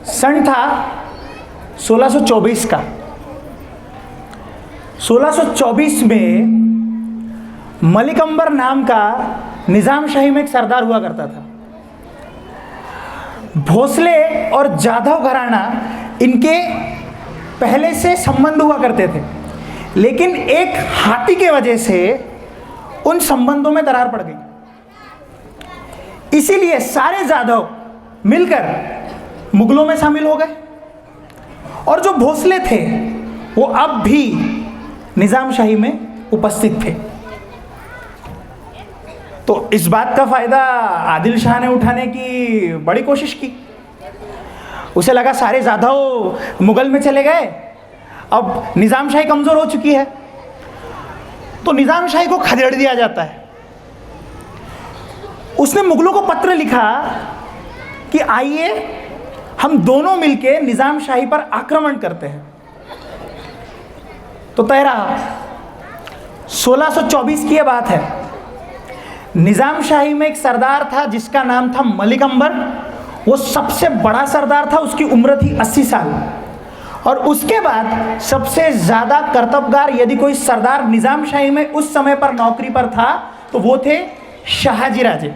सन था 1624 का। 1624 में मलिक अंबर नाम का निज़ाम शाही में एक सरदार हुआ करता था। भोसले और जाधव घराना इनके पहले से संबंध हुआ करते थे, लेकिन एक हाथी के वजह से उन संबंधों में दरार पड़ गई। इसीलिए सारे जाधव मिलकर मुगलों में शामिल हो गए और जो भोसले थे वो अब भी निज़ाम शाही में उपस्थित थे। तो इस बात का फायदा आदिल शाह ने उठाने की बड़ी कोशिश की। उसे लगा सारे जाधव मुगल में चले गए, अब निज़ाम शाही कमजोर हो चुकी है, तो निज़ाम शाही को खदेड़ दिया जाता है। उसने मुगलों को पत्र लिखा कि आइए हम दोनों मिलकर निज़ाम शाही पर आक्रमण करते हैं। तो तय रहा। 1624 की यह बात है। निज़ाम शाही में एक सरदार था जिसका नाम था मलिक अंबर। वो सबसे बड़ा सरदार था, उसकी उम्र थी 80 साल। और उसके बाद सबसे ज़्यादा कर्तव्यगार यदि कोई सरदार निज़ाम शाही में उस समय पर नौकरी पर था तो वो थे शहाजी राजे।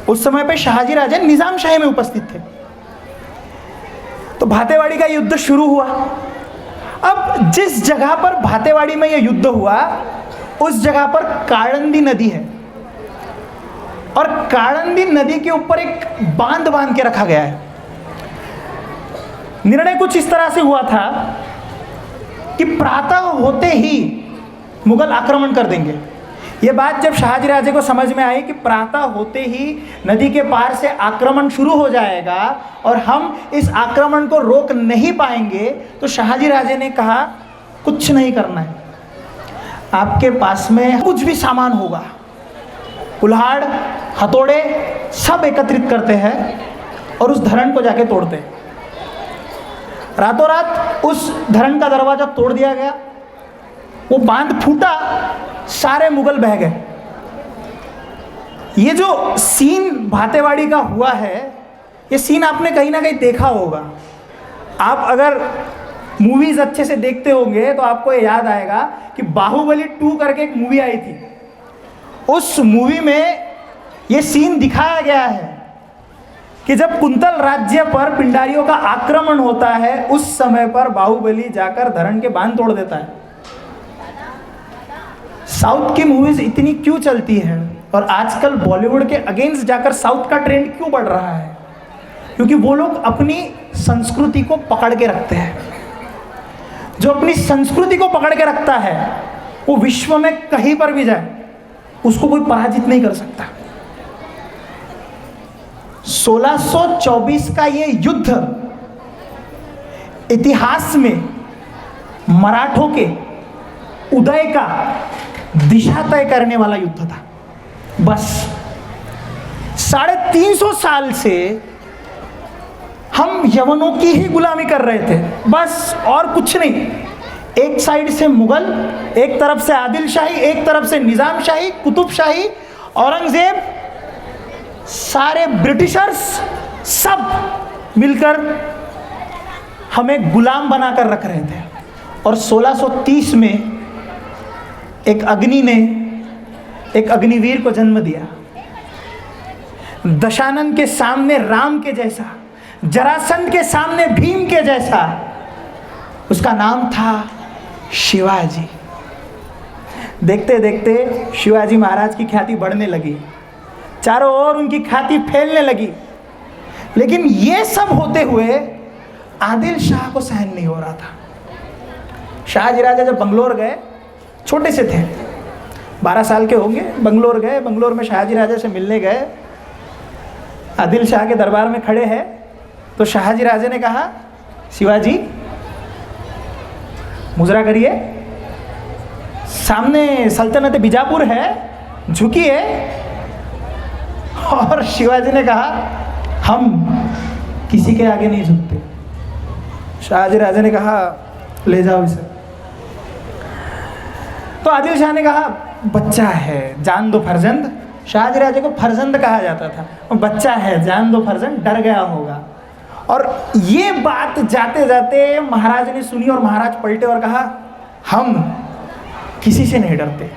उस समय पे शहाजी राजे निज़ाम शाही में उपस्थित थे। तो भातेवाड़ी का युद्ध शुरू हुआ। अब जिस जगह पर भातेवाड़ी में यह युद्ध हुआ उस जगह पर काळंदी नदी है और काळंदी नदी के ऊपर एक बांध के रखा गया है। निर्णय कुछ इस तरह से हुआ था कि प्रातः होते ही मुगल आक्रमण कर देंगे। यह बात जब शहाजी राजे को समझ में आई कि प्रातः होते ही नदी के पार से आक्रमण शुरू हो जाएगा और हम इस आक्रमण को रोक नहीं पाएंगे, तो शहाजी राजे ने कहा कुछ नहीं करना है, आपके पास में कुछ भी सामान होगा, कुल्हाड़ हथौड़े सब एकत्रित करते हैं और उस धरण को जाके तोड़ते हैं। रातों रात उस धरण का दरवाजा तोड़ दिया गया, वो बांध फूटा, सारे मुगल बह गए। ये जो सीन भातेवाड़ी का हुआ है, ये सीन आपने कहीं ना कहीं देखा होगा। आप अगर मूवीज अच्छे से देखते होंगे तो आपको ये याद आएगा कि बाहुबली 2 करके एक मूवी आई थी। उस मूवी में ये सीन दिखाया गया है कि जब कुंतल राज्य पर पिंडारियों का आक्रमण होता है उस समय पर बाहुबली जाकर धरण के बांध तोड़ देता है। साउथ की मूवीज इतनी क्यों चलती है और आजकल बॉलीवुड के अगेंस्ट जाकर साउथ का ट्रेंड क्यों बढ़ रहा है? क्योंकि वो लोग अपनी संस्कृति को पकड़ के रखते हैं। जो अपनी संस्कृति को पकड़ के रखता है वो विश्व में कहीं पर भी जाए उसको कोई पराजित नहीं कर सकता। 1624 का ये युद्ध इतिहास में मराठों के उदय का दिशा तय करने वाला युद्ध था। बस 350 साल से हम यवनों की ही गुलामी कर रहे थे, बस और कुछ नहीं। एक साइड से मुगल, एक तरफ से आदिल शाही, एक तरफ से निज़ाम शाही, कुतुब शाही, औरंगजेब, सारे ब्रिटिशर्स सब मिलकर हमें गुलाम बनाकर रख रहे थे। और 1630 में एक अग्नि ने एक अग्निवीर को जन्म दिया, दशानन के सामने राम के जैसा, जरासंध के सामने भीम के जैसा। उसका नाम था शिवाजी। देखते देखते शिवाजी महाराज की ख्याति बढ़ने लगी, चारों ओर उनकी ख्याति फैलने लगी। लेकिन ये सब होते हुए आदिल शाह को सहन नहीं हो रहा था। शाहजी राजा जब बंगलोर गए, छोटे से थे, 12 साल के होंगे, बंगलोर गए। बंगलोर में शाहजी राजा से मिलने गए, आदिल शाह के दरबार में खड़े हैं। तो शाहजी राजा ने कहा, शिवाजी मुजरा करिए, सामने सल्तनत बीजापुर है, झुकिए। और शिवाजी ने कहा, हम किसी के आगे नहीं झुकते। शाहजी राजा ने कहा, ले जाओ इसे। तो आदिल शाह ने कहा, बच्चा है, जान दो फर्जंद। शाहजी राजा को फर्जंद कहा जाता था। बच्चा है, जान दो फर्जंद, डर गया होगा। और ये बात जाते जाते महाराज ने सुनी और महाराज पलटे और कहा, हम किसी से नहीं डरते।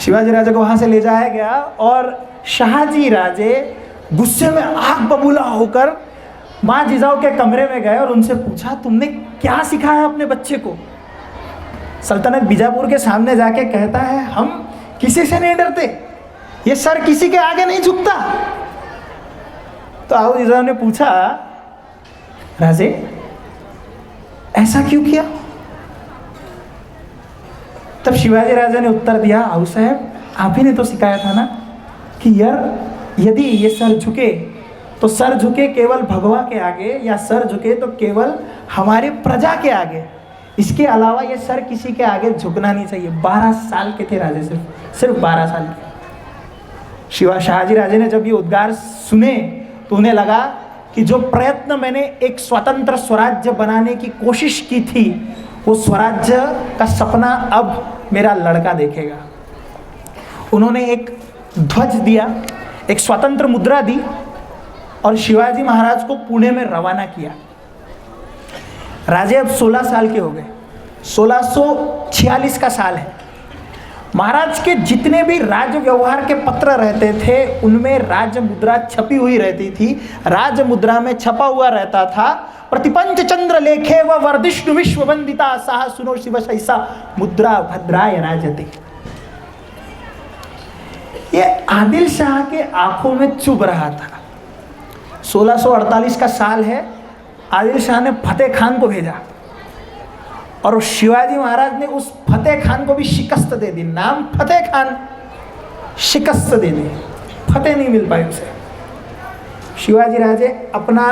शिवाजी राजे को वहां से ले जाया गया और शाहजी राजे गुस्से में आग बबूला होकर माँ जिजाऊ के कमरे में गए और उनसे पूछा, तुमने क्या सिखाया अपने बच्चे को? सल्तनत बीजापुर के सामने जाके कहता है, हम किसी से नहीं डरते, ये सर किसी के आगे नहीं झुकता। तो आओ जिजाऊ ने पूछा, राजे ऐसा क्यों किया? तब शिवाजी राजा ने उत्तर दिया, आओ साहब, आप ही ने तो सिखाया था ना कि यार यदि ये सर झुके तो सर झुके केवल भगवा के आगे, या सर झुके तो केवल हमारी प्रजा के आगे, इसके अलावा ये सर किसी के आगे झुकना नहीं चाहिए। 12 साल के थे राजे, सिर्फ 12 साल के। शाहजी राजे ने जब ये उद्गार सुने तो उन्हें लगा कि जो प्रयत्न मैंने एक स्वतंत्र स्वराज्य बनाने की कोशिश की थी, वो स्वराज्य का सपना अब मेरा लड़का देखेगा। उन्होंने एक ध्वज दिया, एक स्वतंत्र मुद्रा दी और शिवाजी महाराज को पुणे में रवाना किया। राजे अब 16 साल के हो गए, 1646 का साल है। महाराज के जितने भी राज व्यवहार के पत्र रहते थे उनमें राज मुद्रा छपी हुई रहती थी। राज मुद्रा में छपा हुआ रहता था, प्रतिपंच चंद्र लेखे व वर्धिष्णु विश्व वंदिता साह सुनो शिव सैसा मुद्रा भद्राय राजते। ये आदिल शाह के आंखों में चुभ रहा था। 1648 का साल है। आदिल शाह ने फतेह खान को भेजा और शिवाजी महाराज ने उस फतेह खान को भी शिकस्त दे दी। नाम फतेह खान, शिकस्त दे दी, फतेह नहीं मिल पाई उसे। शिवाजी राजे अपना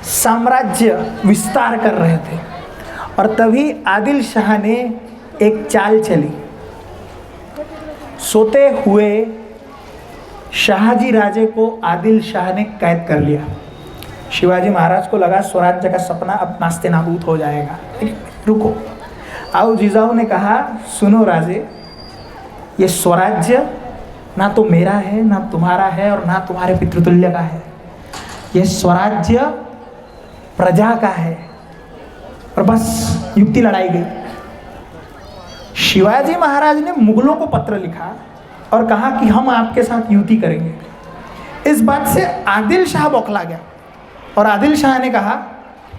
साम्राज्य विस्तार कर रहे थे और तभी आदिल शाह ने एक चाल चली। सोते हुए शाहजी राजे को आदिल शाह ने कैद कर लिया। शिवाजी महाराज को लगा स्वराज्य का सपना अब नास्ते नाबूद हो जाएगा। रुको, आओ जिजाऊ ने कहा, सुनो राजे, ये स्वराज्य ना तो मेरा है, ना तुम्हारा है और ना तुम्हारे पितृतुल्य का है। ये स्वराज्य प्रजा का है। और बस युक्ति लड़ाई गई। शिवाजी महाराज ने मुगलों को पत्र लिखा और कहा कि हम आपके साथ युति करेंगे। इस बात से आदिल शाह बौखला गया और आदिल शाह ने कहा,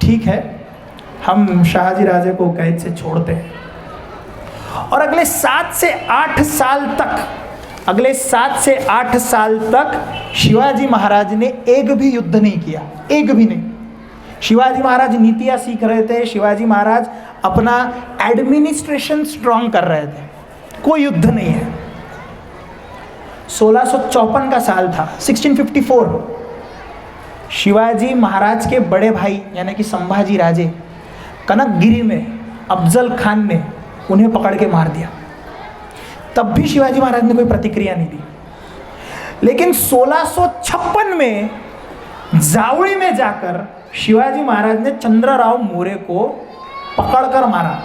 ठीक है, हम शाहजी राजे को कैद से छोड़ते हैं। और अगले 7 से 8 साल तक शिवाजी महाराज ने एक भी युद्ध नहीं किया, एक भी नहीं। शिवाजी महाराज नीतियाँ सीख रहे थे, शिवाजी महाराज अपना एडमिनिस्ट्रेशन स्ट्रॉन्ग कर रहे थे, कोई युद्ध नहीं है। 1654 का साल था, 1654। शिवाजी महाराज के बड़े भाई यानी कि संभाजी राजे कनकगिरी में अफजल खान ने उन्हें पकड़ के मार दिया। तब भी शिवाजी महाराज ने कोई प्रतिक्रिया नहीं दी। लेकिन 1656 में जावड़ी में जाकर शिवाजी महाराज ने चंद्रराव मोरे को पकड़कर मारा।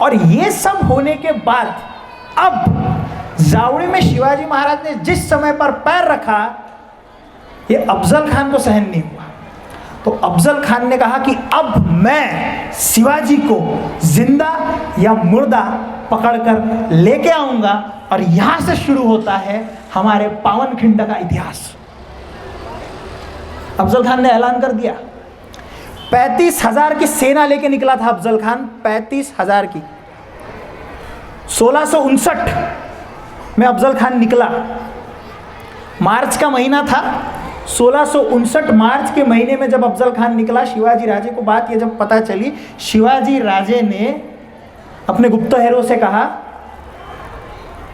और ये सब होने के बाद अब जावड़ी में शिवाजी महाराज ने जिस समय पर पैर रखा, ये अफजल खान को सहन नहीं हुआ। तो अफजल खान ने कहा कि अब मैं शिवाजी को जिंदा या मुर्दा पकड़कर लेके आऊंगा और यहां से शुरू होता है हमारे पावनखिंड का इतिहास। अफजल खान ने ऐलान कर दिया। 35,000 की सेना लेके निकला था अफजल खान, 35,000 की। 1659 में अफजल खान निकला। मार्च का महीना था। 1659 मार्च के महीने में जब अफजल खान निकला, शिवाजी राजे को बात ये जब पता चली, शिवाजी राजे ने अपने गुप्तहेरों से कहा,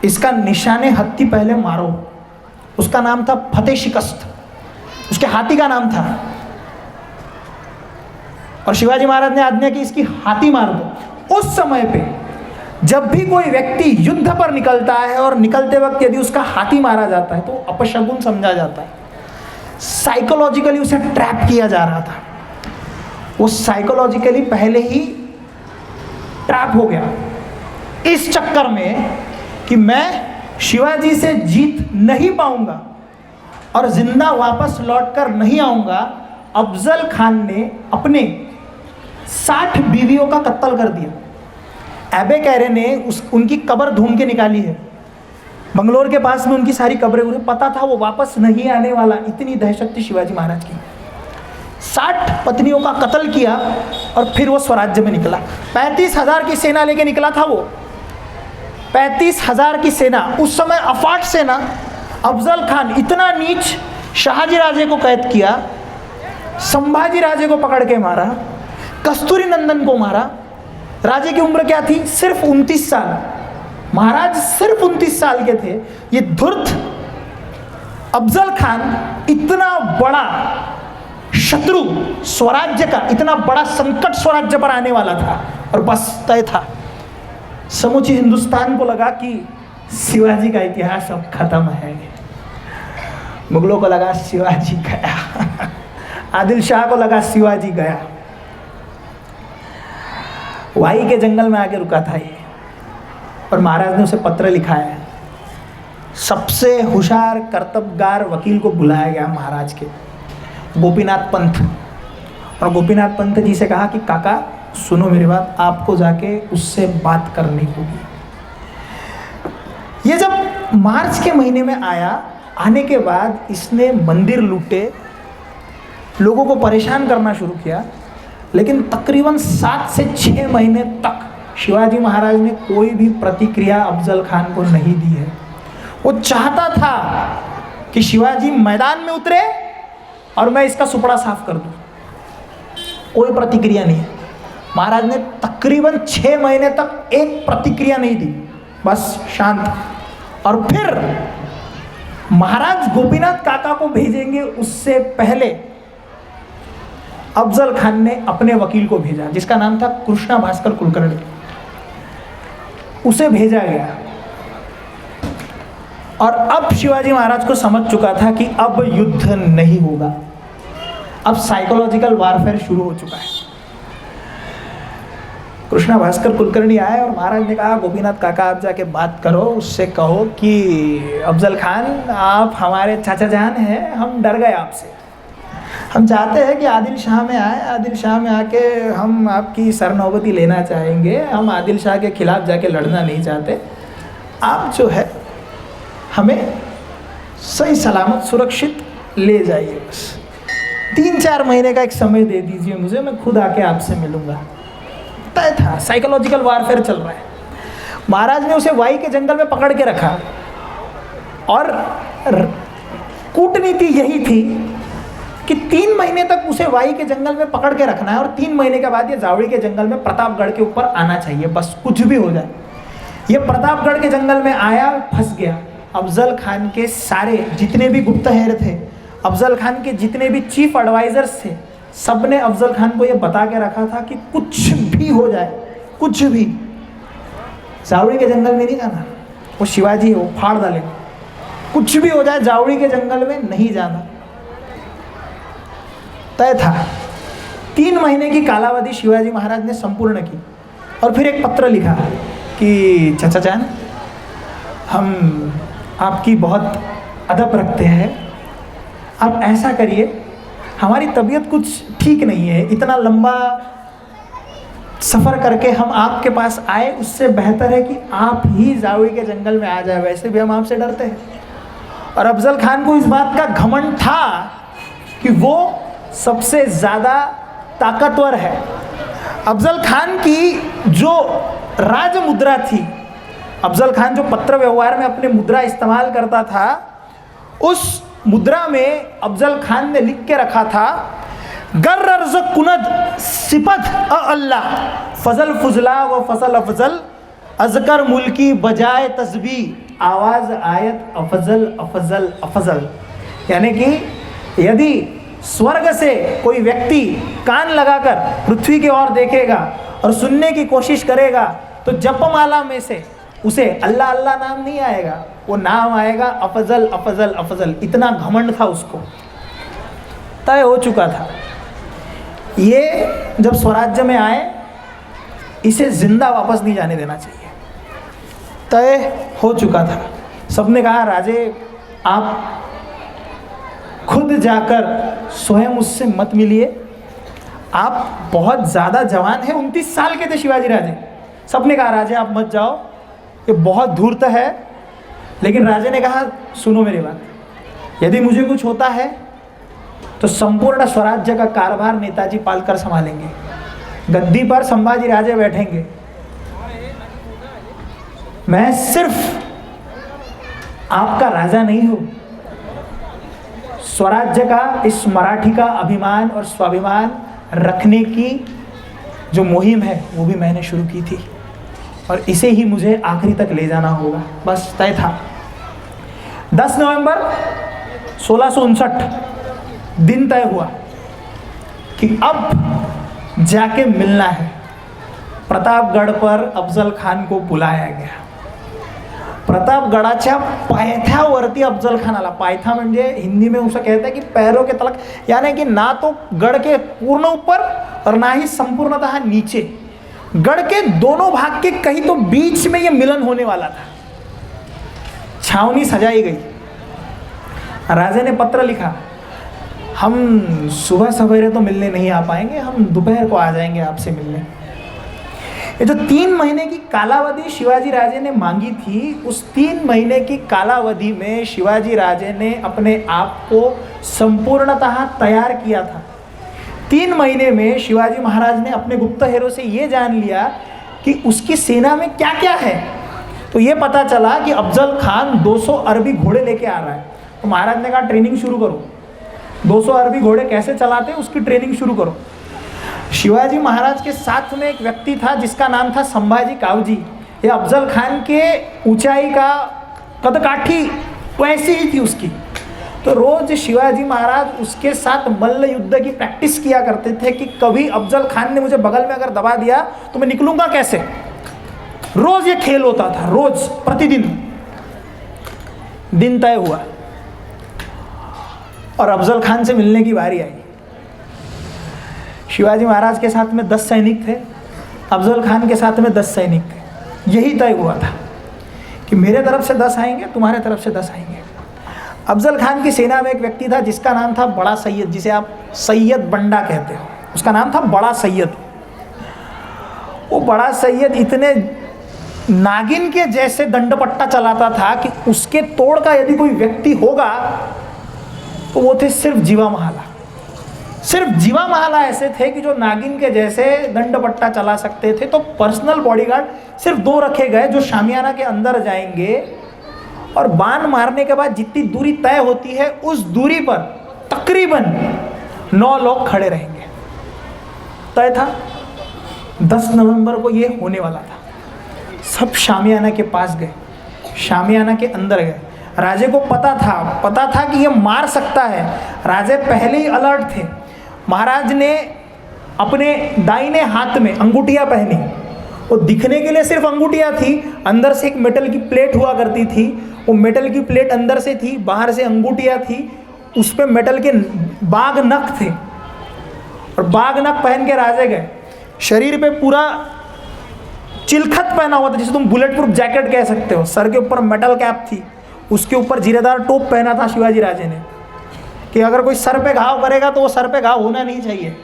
इसका निशाने हत्ती पहले मारो। उसका नाम था फतेह शिकस्त, उसके हाथी का नाम था। और शिवाजी महाराज ने आज्ञा की, इसकी हाथी मार दो। उस समय पे जब भी कोई व्यक्ति युद्ध पर निकलता है और निकलते वक्त यदि उसका हाथी मारा जाता है तो अपशगुन समझा जाता है। साइकोलॉजिकली उसे ट्रैप किया जा रहा था। वो साइकोलॉजिकली पहले ही ट्रैप हो गया इस चक्कर में कि मैं शिवाजी से जीत नहीं पाऊंगा और जिंदा वापस लौटकर नहीं आऊँगा, अफजल खान ने अपने 60 बीवियों का कत्ल कर दिया। एबे कैरे ने उनकी कब्र ढूंढ के निकाली है, बंगलोर के पास में उनकी सारी कब्रें, उन्हें पता था वो वापस नहीं आने वाला, इतनी दहशत थी शिवाजी महाराज की। 60 पत्नियों का कत्ल किया और फिर वो स्वराज्य में निकला। 35,000 की सेना लेके निकला था वो, 35,000 की सेना, उस समय अफाट सेना। अफजल खान इतना नीच, शाहजी राजे को कैद किया, संभाजी राजे को पकड़ के मारा, कस्तूरी नंदन को मारा। राजे की उम्र क्या थी? सिर्फ 29 साल। महाराज सिर्फ 29 साल के थे। ये धूर्त अफजल खान इतना बड़ा शत्रु स्वराज्य का, इतना बड़ा संकट स्वराज्य पर आने वाला था और बस तय था। समूचे हिंदुस्तान को लगा कि शिवाजी का इतिहास अब खत्म है। मुगलों को लगा शिवाजी गया, आदिल शाह को लगा शिवाजी गया। वाई के जंगल में आके रुका था ये, और महाराज ने उसे पत्र लिखा है। सबसे होशियार कर्तव्यगार वकील को बुलाया गया महाराज के, गोपीनाथ पंत, और गोपीनाथ पंत जी से कहा कि काका सुनो मेरी बात, आपको जाके उससे बात करनी होगी। ये जब मार्च के महीने में आया, आने के बाद इसने मंदिर लूटे, लोगों को परेशान करना शुरू किया, लेकिन तकरीबन 7 से 6 महीने तक शिवाजी महाराज ने कोई भी प्रतिक्रिया अफजल खान को नहीं दी है। वो चाहता था कि शिवाजी मैदान में उतरे और मैं इसका सुपड़ा साफ कर दूं, कोई प्रतिक्रिया नहीं है। महाराज ने तकरीबन 6 महीने तक एक प्रतिक्रिया नहीं दी, बस शांत। और फिर महाराज गोपीनाथ काका को भेजेंगे उससे पहले अफजल खान ने अपने वकील को भेजा, जिसका नाम था कृष्णा भास्कर कुलकर्णी। उसे भेजा गया, और अब शिवाजी महाराज को समझ चुका था कि अब युद्ध नहीं होगा, अब साइकोलॉजिकल वारफेयर शुरू हो चुका है। कृष्णा भास्कर कुलकर्णी आए और महाराज ने कहा गोपीनाथ काका आप जाके बात करो, उससे कहो कि अफजल खान आप हमारे चाचा जान हैं, हम डर गए आपसे, हम चाहते हैं कि आदिल शाह में आए, आदिल शाह में आके हम आपकी सरनौबती लेना चाहेंगे, हम आदिल शाह के खिलाफ जाके लड़ना नहीं चाहते, आप जो है हमें सही सलामत सुरक्षित ले जाइए, बस 3-4 महीने का एक समय दे दीजिए मुझे, मैं खुद आके आपसे मिलूँगा। तय था, साइकोलॉजिकल वारफेयर चल रहा है। महाराज ने उसे वाई के जंगल में पकड़ के रखा, और कूटनीति यही थी कि 3 महीने तक उसे वाई के जंगल में पकड़ के रखना है, और 3 महीने के बाद ये जावड़ी के जंगल में प्रतापगढ़ के ऊपर आना चाहिए, बस कुछ भी हो जाए। ये प्रतापगढ़ के जंगल में आया, फंस गया। अफजल खान के सारे जितने भी गुप्तहेर थे, अफजल खान के जितने भी चीफ एडवाइजर्स थे, सब ने अफजल खान को ये बता के रखा था कि कुछ भी हो जाए, कुछ भी, जावड़ी के जंगल में नहीं जाना, वो शिवाजी है, वो फाड़ डालेगा, कुछ भी हो जाए जावड़ी के जंगल में नहीं जाना। तय था। 3 महीने की कालावधि शिवाजी महाराज ने संपूर्ण की, और फिर एक पत्र लिखा कि चाचा जान, हम आपकी बहुत अदब रखते हैं, आप ऐसा करिए, हमारी तबीयत कुछ ठीक नहीं है, इतना लंबा सफ़र करके हम आपके पास आए, उससे बेहतर है कि आप ही जावड़ी के जंगल में आ जाए, वैसे भी हम आपसे डरते हैं। और अफजल खान को इस बात का घमंड था कि वो सबसे ज़्यादा ताकतवर है। अफजल खान की जो राज मुद्रा थी, अफजल खान जो पत्र व्यवहार में अपने मुद्रा इस्तेमाल करता था, उस मुद्रा में अफजल खान ने लिख के रखा था, गर अर्ज कुनद सिपत अल्लाह फजल फुजला व फसल अफजल अजकर मुल्की बजाय तस्बी आवाज़ आयत अफजल अफजल अफजल। यानी कि यदि स्वर्ग से कोई व्यक्ति कान लगाकर पृथ्वी की ओर देखेगा और सुनने की कोशिश करेगा, तो जपमाला में से उसे अल्लाह अल्लाह नाम नहीं आएगा, वो नाम आएगा अफजल अफजल अफजल। इतना घमंड था उसको, तय हो चुका था। ये जब स्वराज्य में आए, इसे जिंदा वापस नहीं जाने देना चाहिए, तय हो चुका था। सबने कहा राजे आप खुद जाकर स्वयं उससे मत मिलिए। आप बहुत ज़्यादा जवान हैं, 29 साल के थे शिवाजी राजे। सबने कहा राजे आप मत जाओ, ये बहुत धूर्त है। लेकिन राजे ने कहा सुनो मेरी बात, यदि मुझे कुछ होता है तो संपूर्ण स्वराज्य का कारभार नेताजी पालकर संभालेंगे, गद्दी पर संभाजी राजे बैठेंगे, मैं सिर्फ आपका राजा नहीं हूं। स्वराज्य का, इस मराठी का अभिमान और स्वाभिमान रखने की जो मुहिम है वो भी मैंने शुरू की थी और इसे ही मुझे आखिरी तक ले जाना होगा, बस तय था। 10 नवंबर 1659 दिन तय हुआ कि अब जाके मिलना है। प्रतापगढ़ पर अफजल खान को बुलाया गया। प्रतापगढ़ाच्या पायथ्यावरती अफजल खान आला। पायथा म्हणजे हिंदी में उसे कहते हैं कि पैरों के तलक, यानी कि ना तो गढ़ के पूर्ण ऊपर और ना ही संपूर्णतः नीचे, गढ़ के दोनों भाग के कहीं तो बीच में ये मिलन होने वाला था। छावनी सजाई गई। राजे ने पत्र लिखा, हम सुबह सवेरे तो मिलने नहीं आ पाएंगे, हम दोपहर को आ जाएंगे आपसे मिलने। ये जो 3 महीने की कालावधि शिवाजी राजे ने मांगी थी, उस 3 महीने की कालावधि में शिवाजी राजे ने अपने आप को संपूर्णतः तैयार किया था। 3 महीने में शिवाजी महाराज ने अपने गुप्तहेरों से ये जान लिया कि उसकी सेना में क्या क्या है। तो ये पता चला कि अफजल खान 200 अरबी घोड़े लेके आ रहा है। तो महाराज ने कहा ट्रेनिंग शुरू करो, 200 अरबी घोड़े कैसे चलाते हैं उसकी ट्रेनिंग शुरू करो। शिवाजी महाराज के साथ में एक व्यक्ति था जिसका नाम था संभाजी कावजी। ये अफजल खान के ऊंचाई का कदकाठी वैसी ही थी उसकी। तो रोज शिवाजी महाराज उसके साथ मल्ल युद्ध की प्रैक्टिस किया करते थे कि कभी अफजल खान ने मुझे बगल में अगर दबा दिया तो मैं निकलूंगा कैसे। रोज ये खेल होता था, रोज प्रतिदिन। दिन तय हुआ और अफजल खान से मिलने की बारी आई। शिवाजी महाराज के साथ में 10 सैनिक थे, अफजल खान के साथ में 10 सैनिक थे। यही तय हुआ था कि मेरे तरफ से 10 आएंगे, तुम्हारे तरफ से 10 आएंगे। अफजल खान की सेना में एक व्यक्ति था जिसका नाम था बड़ा सैयद, जिसे आप सैयद बंडा कहते हो। उसका नाम था बड़ा सैयद। वो बड़ा सैयद इतने नागिन के जैसे दंडपट्टा चलाता था कि उसके तोड़ का यदि कोई व्यक्ति होगा तो वो थे सिर्फ जीवा महाला। सिर्फ जीवा महाला ऐसे थे कि जो नागिन के जैसे दंडपट्टा चला सकते थे। तो पर्सनल बॉडीगार्ड सिर्फ 2 रखे गए जो शामियाना के अंदर जाएंगे और बाण मारने के बाद जितनी दूरी तय होती है उस दूरी पर तकरीबन 9 लोग खड़े रहेंगे। तय था 10 नवंबर को ये होने वाला था। सब शामियाना के पास गए, शामियाना के अंदर गए। राजे को पता था कि ये मार सकता है। राजे पहले ही अलर्ट थे। महाराज ने अपने दाहिने हाथ में अंगूठियाँ पहनी। वो दिखने के लिए सिर्फ अंगूठियाँ थी, अंदर से एक मेटल की प्लेट हुआ करती थी। वो मेटल की प्लेट अंदर से थी, बाहर से अंगूठियाँ थी। उस पर मेटल के बाघ नख थे और बाघ नख पहन के राजे गए। शरीर पे पूरा चिलखत पहना हुआ था, जिसे तुम बुलेट प्रूफ जैकेट कह सकते हो। सर के ऊपर मेटल कैप थी, उसके ऊपर जीरेदार टोप पहना था शिवाजी राजे ने कि अगर कोई सर पे घाव करेगा तो वो सर पे घाव होना नहीं चाहिए।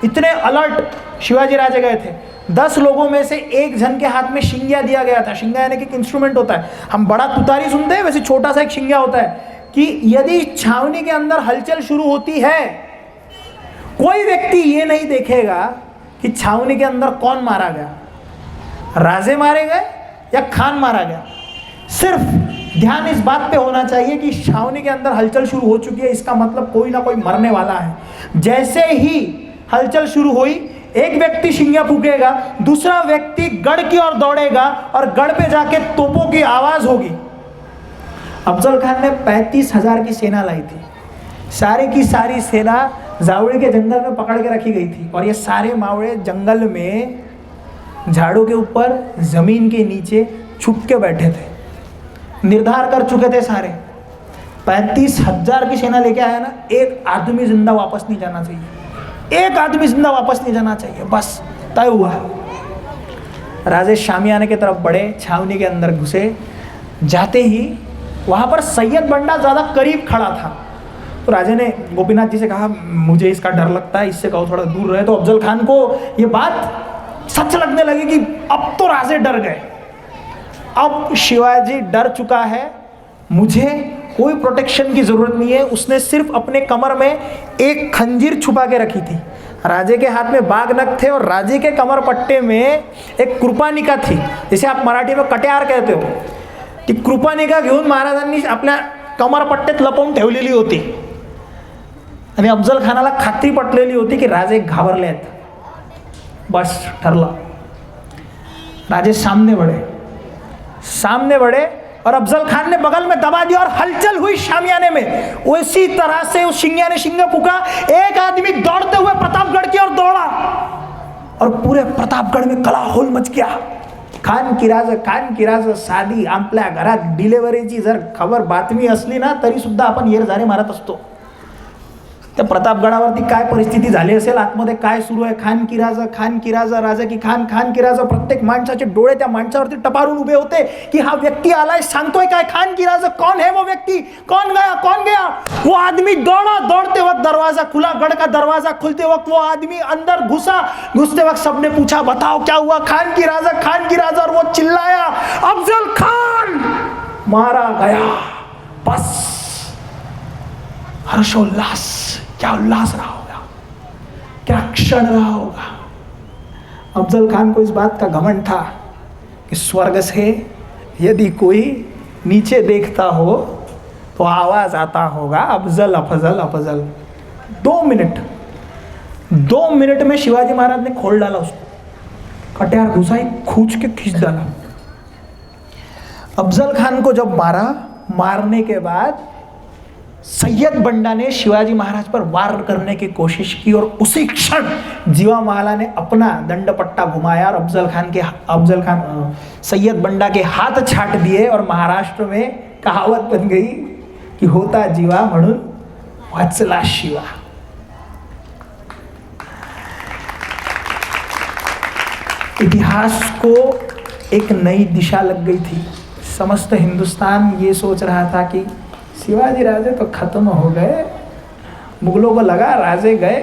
इतने अलर्ट शिवाजी राजे गए थे। 10 लोगों में से एक जन के हाथ में शिंग्या दिया गया था। शिंग्या यानी कि एक इंस्ट्रूमेंट होता है, हम बड़ा तुतारी सुनते हैं वैसे छोटा सा एक शिंग्या होता है कि यदि छावनी के अंदर हलचल शुरू होती है, कोई व्यक्ति ये नहीं देखेगा कि छावनी के अंदर कौन मारा गया, राजे मारे गए या खान मारा गया। सिर्फ ध्यान इस बात पे होना चाहिए कि छावनी के अंदर हलचल शुरू हो चुकी है, इसका मतलब कोई ना कोई मरने वाला है। जैसे ही हलचल शुरू हुई, एक व्यक्ति शिंगा फूकेगा, दूसरा व्यक्ति गढ़ की ओर दौड़ेगा और गढ़ पे जाके तोपों की आवाज होगी। अफजल खान ने 35,000 की सेना लाई थी। सारी की सारी सेना जावड़ी के जंगल में पकड़ के रखी गई थी और ये सारे मावड़े जंगल में झाड़ों के ऊपर जमीन के नीचे छुप के बैठे थे। निर्धार कर चुके थे सारे, 35,000 की सेना लेके आया ना, एक आदमी जिंदा वापस नहीं जाना चाहिए, एक आदमी जिंदा वापस नहीं जाना चाहिए, बस तय हुआ। राजे शामियाने की तरफ बढ़े, छावनी के अंदर घुसे। जाते ही वहाँ पर सैयद बंडा ज़्यादा करीब खड़ा था। तो राजे ने गोपीनाथ जी से कहा मुझे इसका डर लगता है, इससे कहो थोड़ा दूर रहे। तो अफजल खान को ये बात सच लगने लगी कि अब तो राजे डर गए, अब शिवाजी डर चुका है, मुझे कोई प्रोटेक्शन की जरूरत नहीं है। उसने सिर्फ अपने कमर में एक खंजीर छुपा के रखी थी। राजे के हाथ में बागनख थे और राजे के कमर पट्टे में एक कृपानिका थी, जिसे आप मराठी में कट्यार कहते हो। ती कृपानिका घेऊन महाराजांनी आपल्या कमर पट्ट्यात लपवून ठेवलेली होती आणि अफजल खानाला खात्री पटलेली होती की राजे घाबरले आहेत, बस ठरला। राजे सामने बढ़े और अफजल खान ने बगल में दबा दिया और हलचल हुई शामियाने में। उसी तरह से उस शिंगिया ने शिंगा फूका, एक आदमी दौड़ते हुए प्रतापगढ़ की ओर दौड़ा और पूरे प्रतापगढ़ में कलाहोल मच गया। खान की राज साधी आपल्या घरात डिलेव्हरीची जर खबर बातमी असली ना तरी सुद्धा आपण येरझारे मारत असतो। त्या प्रतापगडावरती काय परिस्थिती झाली असेल, आतमध्ये काय सुरू आहे, खान की राजा राजा की खान की राजा, प्रत्येक माणसाचे डोळे त्या माणसावरती टपारून उभे होते की हा व्यक्ती आलाय, सांगतोय काय, खान की राजा कौन है वो व्यक्ति, कौन गया। वो आदमी दौड़ते वक्त दरवाजा खुला, गढ़ का दरवाजा खुलते वक्त वो आदमी अंदर घुसते वक्त सबने पूछा बताओ क्या हुआ, खान की राजा, और वो चिल्लाया अफजल खान मारा गया। बस हर्षोल्लास, क्या उल्लास रहा होगा, क्या क्षण रहा होगा। अफजल खान को इस बात का घमंड था कि स्वर्ग से यदि कोई नीचे देखता हो तो आवाज आता होगा अफजल अफजल अफजल। 2 मिनट में शिवाजी महाराज ने खोल डाला उसको, कट्यार घुसाई, खूंच के खींच डाला। अफजल खान को जब मारने के बाद सैयद बंडा ने शिवाजी महाराज पर वार करने की कोशिश की और उसी क्षण जीवामाला ने अपना दंडपट्टा घुमाया और सैयद बंडा के हाथ छाट दिए और महाराष्ट्र में कहावत बन गई कि होता जीवा म्हणून वाचला शिवा। इतिहास को एक नई दिशा लग गई थी। समस्त हिंदुस्तान ये सोच रहा था कि शिवाजी राजे तो खत्म हो गए, मुगलों को लगा राजे गए,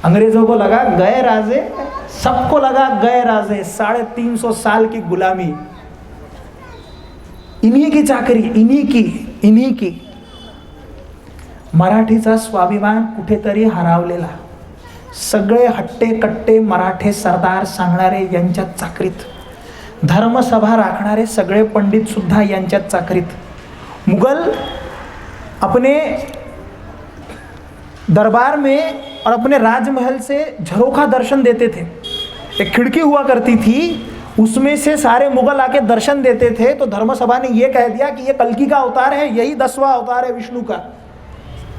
अंग्रेजों को लगा गए राजे, सबको लगा गए राजे। 350 साल की गुलामी, इन्हीं की चाकरी, इन्हीं की। मराठीचा स्वाभिमान कुठेतरी हरवलेला, सगळे हट्टे कट्टे मराठे सरदार सांगणारे यांच्यात चाकरीत, धर्मसभा राखणारे सगळे पंडित सुद्धा यांच्यात चाकरीत। मुगल अपने दरबार में और अपने राजमहल से झरोखा दर्शन देते थे। एक खिड़की हुआ करती थी, उसमें से सारे मुगल आके दर्शन देते थे। तो धर्मसभा ने यह कह दिया कि यह कल्कि का अवतार है, यही 10वां अवतार है विष्णु का।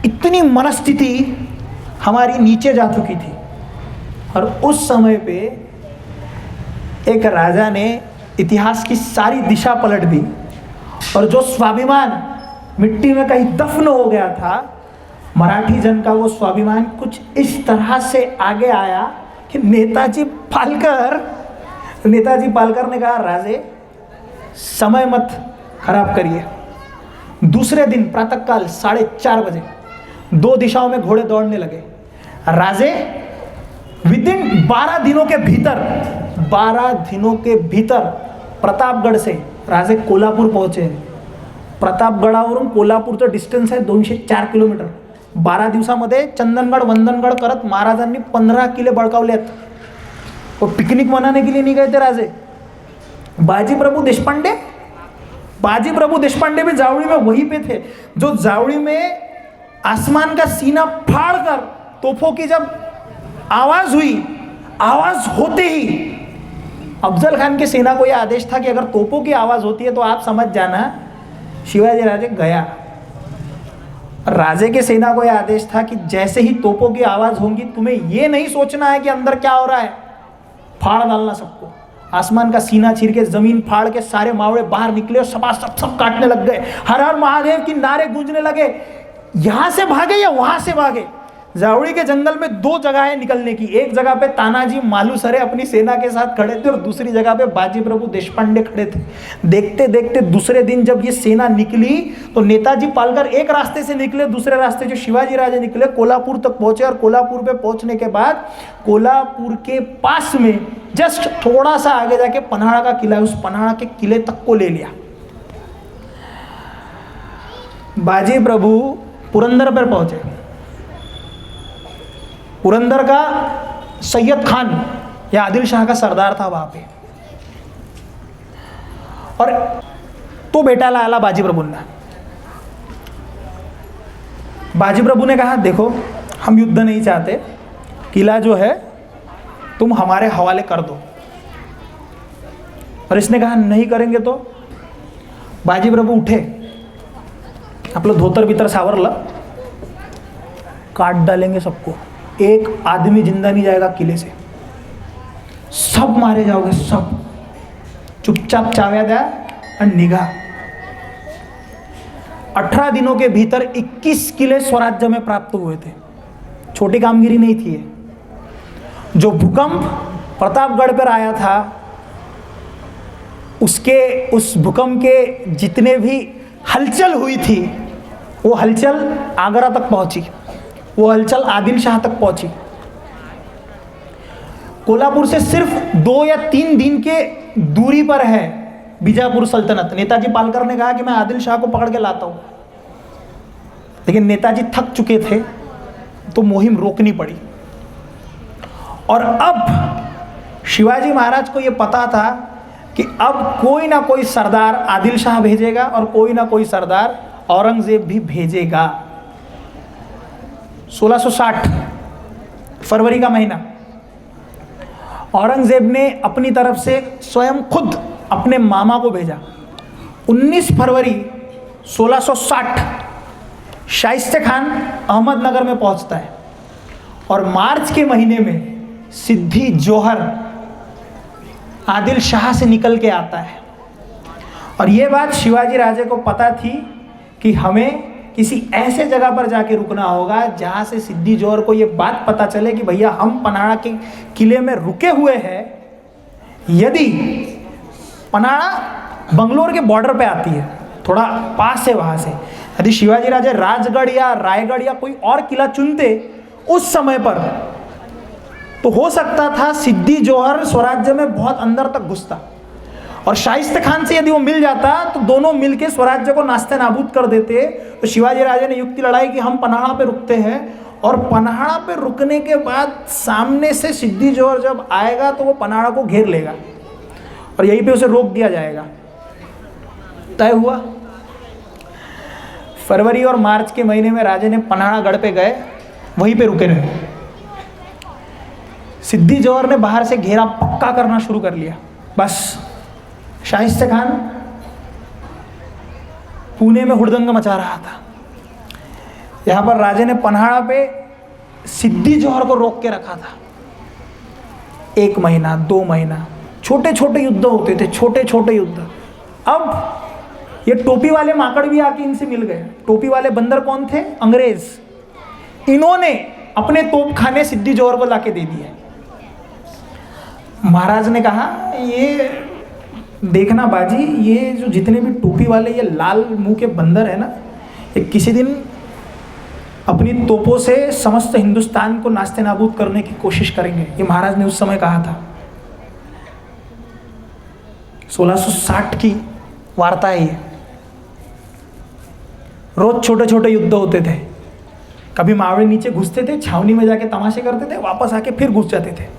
इतनी मनस्थिति हमारी नीचे जा चुकी थी। और उस समय पे एक राजा ने इतिहास की सारी दिशा पलट दी और जो स्वाभिमान मिट्टी में कहीं दफन हो गया था, मराठी जन का वो स्वाभिमान कुछ इस तरह से आगे आया कि नेताजी पालकर ने कहा राजे समय मत खराब करिए। दूसरे दिन प्रातःकाल 4:30 बजे 2 दिशाओं में घोड़े दौड़ने लगे। राजे विदिन 12 दिनों के भीतर प्रतापगढ़ से राजे कोल्हापूर पहुंचे। प्रतापगडावरून कोल्हापूरचं डिस्टन्स आहे 204 किलोमीटर। 12 दिवसामध्ये चंदनगड वंदनगड करत महाराजांनी 15 किले बळकावलेत। और पिकनिक मनाने के लिए नहीं गए थे राजे। बाजी प्रभु देशपांडे भी जावड़ी में वहीं पे थे, जो जावड़ी में आसमान का सीना फाड़ कर तोपों की जब आवाज हुई, आवाज होते ही अफजल खान की सेना को यह आदेश था कि अगर तोपों की आवाज होती है तो आप समझ जाना शिवाजी राजे गया। राजे के सेना को यह आदेश था कि जैसे ही तोपों की आवाज होगी तुम्हें यह नहीं सोचना है कि अंदर क्या हो रहा है, फाड़ डालना सबको। आसमान का सीना चीर के जमीन फाड़ के सारे मावड़े बाहर निकले और सब काटने लग गए। हर हर महादेव की नारे गूंजने लगे। यहां से भागे या वहां से भागे। जावड़ी के जंगल में दो जगह है निकलने की। एक जगह पे तानाजी मालुसरे अपनी सेना के साथ खड़े थे और दूसरी जगह पे बाजी प्रभु देशपांडे खड़े थे। देखते देखते दूसरे दिन जब ये सेना निकली तो नेताजी पालकर एक रास्ते से निकले, दूसरे रास्ते जो शिवाजी राजे निकले कोल्हापुर तक पहुंचे। और कोल्हापुर पे पहुंचने के बाद कोल्हापुर के पास में जस्ट थोड़ा सा आगे जाके पन्हाड़ा का किला है, उस पन्हाड़ा के किले तक को ले लिया। बाजी प्रभु पुरंदर पर पहुंचे। पुरंदर का सैयद खान या आदिल शाह का सरदार था वहां पे, और तो बेटा लाला बाजी प्रभु ने। बाजी प्रभु ने कहा देखो हम युद्ध नहीं चाहते, किला जो है तुम हमारे हवाले कर दो। और इसने कहा नहीं करेंगे तो। बाजी प्रभु उठे, आपलं धोतर भीतर सावरलं, काट डालेंगे सबको, एक आदमी जिंदा नहीं जाएगा किले से, सब मारे जाओगे सब, चुपचाप चाव्या द्या और निगाह। 18 दिनों के भीतर 21 किले स्वराज्य में प्राप्त हुए थे। छोटी कामगिरी नहीं थी ये। जो भूकंप प्रतापगढ़ पर आया था उस भूकंप के जितने भी हलचल हुई थी वो हलचल आगरा तक पहुंची, वो हलचल आदिल शाह तक पहुंची। कोल्हापुर से सिर्फ 2 या 3 दिन के दूरी पर है बीजापुर सल्तनत। नेताजी पालकर ने कहा कि मैं आदिल शाह को पकड़ के लाता हूं, लेकिन नेताजी थक चुके थे तो मुहिम रोकनी पड़ी। और अब शिवाजी महाराज को यह पता था कि अब कोई ना कोई सरदार आदिल शाह भेजेगा और कोई ना कोई सरदार औरंगजेब भी भेजेगा। 1660 फरवरी का महीना, औरंगजेब ने अपनी तरफ से स्वयं खुद अपने मामा को भेजा। 19 फरवरी 1660 शाइस्ते खान अहमदनगर में पहुंचता है और मार्च के महीने में सिद्दी जोहर आदिल शाह से निकल के आता है। और यह बात शिवाजी राजे को पता थी कि हमें किसी ऐसे जगह पर जाके रुकना होगा जहां से सिद्दी जोहर को यह बात पता चले कि भैया हम पन्हाड़ा के किले में रुके हुए हैं। यदि पन्हाड़ा बंगलोर के बॉर्डर पे आती है, थोड़ा पास है वहां से, यदि शिवाजी राजे राजगढ़ या रायगढ़ या कोई और किला चुनते उस समय पर, तो हो सकता था सिद्दी जोहर स्वराज्य में बहुत अंदर तक घुसता और शाइस्ते खान से यदि वो मिल जाता तो दोनों मिलके स्वराज्य को नास्ते नाबूद कर देते। तो शिवाजी राजे ने युक्ति लड़ाई कि हम पन्हाड़ा पे रुकते हैं और पन्हाड़ा पे रुकने के बाद सामने से सिद्दी जोहर जब आएगा तो वो पन्हाड़ा को घेर लेगा और यहीं पे उसे रोक दिया जाएगा। तय हुआ। फरवरी और मार्च के महीने में राजे ने पन्हाड़ा गढ़ पे गए, वहीं पे रुके रहे। सिद्दी जोहर ने बाहर से घेरा पक्का करना शुरू कर लिया। बस शाइस्ते खान पुणे में हुड़दंग मचा रहा था। यहां पर राजे ने पन्हाड़ा पे सिद्दी जोहर को रोक के रखा था। 1 महीना 2 महीना छोटे छोटे युद्ध होते थे, छोटे छोटे युद्ध। अब ये टोपी वाले माकड़ भी आके इनसे मिल गए। टोपी वाले बंदर कौन थे? अंग्रेज। इन्होंने अपने तोपखाने सिद्दी जोहर को लाके दे दिए। महाराज ने कहा ये देखना बाजी, ये जो जितने भी टोपी वाले ये लाल मुंह के बंदर है ना, ये किसी दिन अपनी तोपों से समस्त हिंदुस्तान को नास्ते नाबूद करने की कोशिश करेंगे। ये महाराज ने उस समय कहा था। 1660 की वार्ता है ये। रोज छोटे छोटे युद्ध होते थे। कभी मावड़े नीचे घुसते थे, छावनी में जाके तमाशे करते थे, वापस आके फिर घुस जाते थे।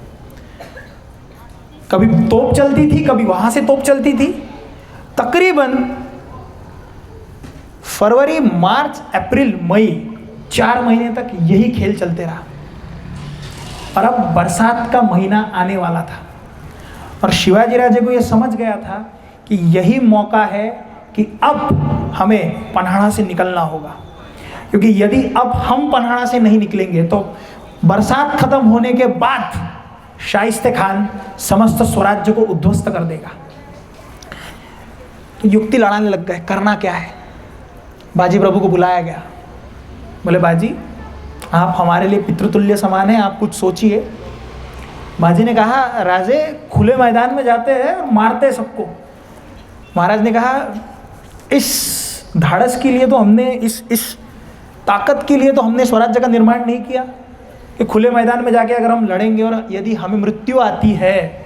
कभी तोप चलती थी, कभी वहां से तोप चलती थी। तकरीबन फरवरी, मार्च, अप्रैल, मई 4 महीने तक यही खेल चलते रहा। और अब बरसात का महीना आने वाला था और शिवाजी राजे को यह समझ गया था कि यही मौका है कि अब हमें पन्हाड़ा से निकलना होगा, क्योंकि यदि अब हम पन्हाड़ा से नहीं निकलेंगे तो बरसात खत्म होने के बाद शाइस्ते खान समस्त स्वराज्य को उद्ध्वस्त कर देगा। तो युक्ति लड़ाने लग गए, करना क्या है। बाजी प्रभु को बुलाया गया। बोले बाजी आप हमारे लिए पितृतुल्य समान हैं, आप कुछ सोचिए। बाजी ने कहा, राजे खुले मैदान में जाते हैं और मारते हैं सबको। महाराज ने कहा, इस धाड़स के लिए तो हमने, इस ताकत के लिए तो हमने स्वराज्य का निर्माण नहीं किया कि खुले मैदान में जाके अगर हम लड़ेंगे और यदि हमें मृत्यु आती है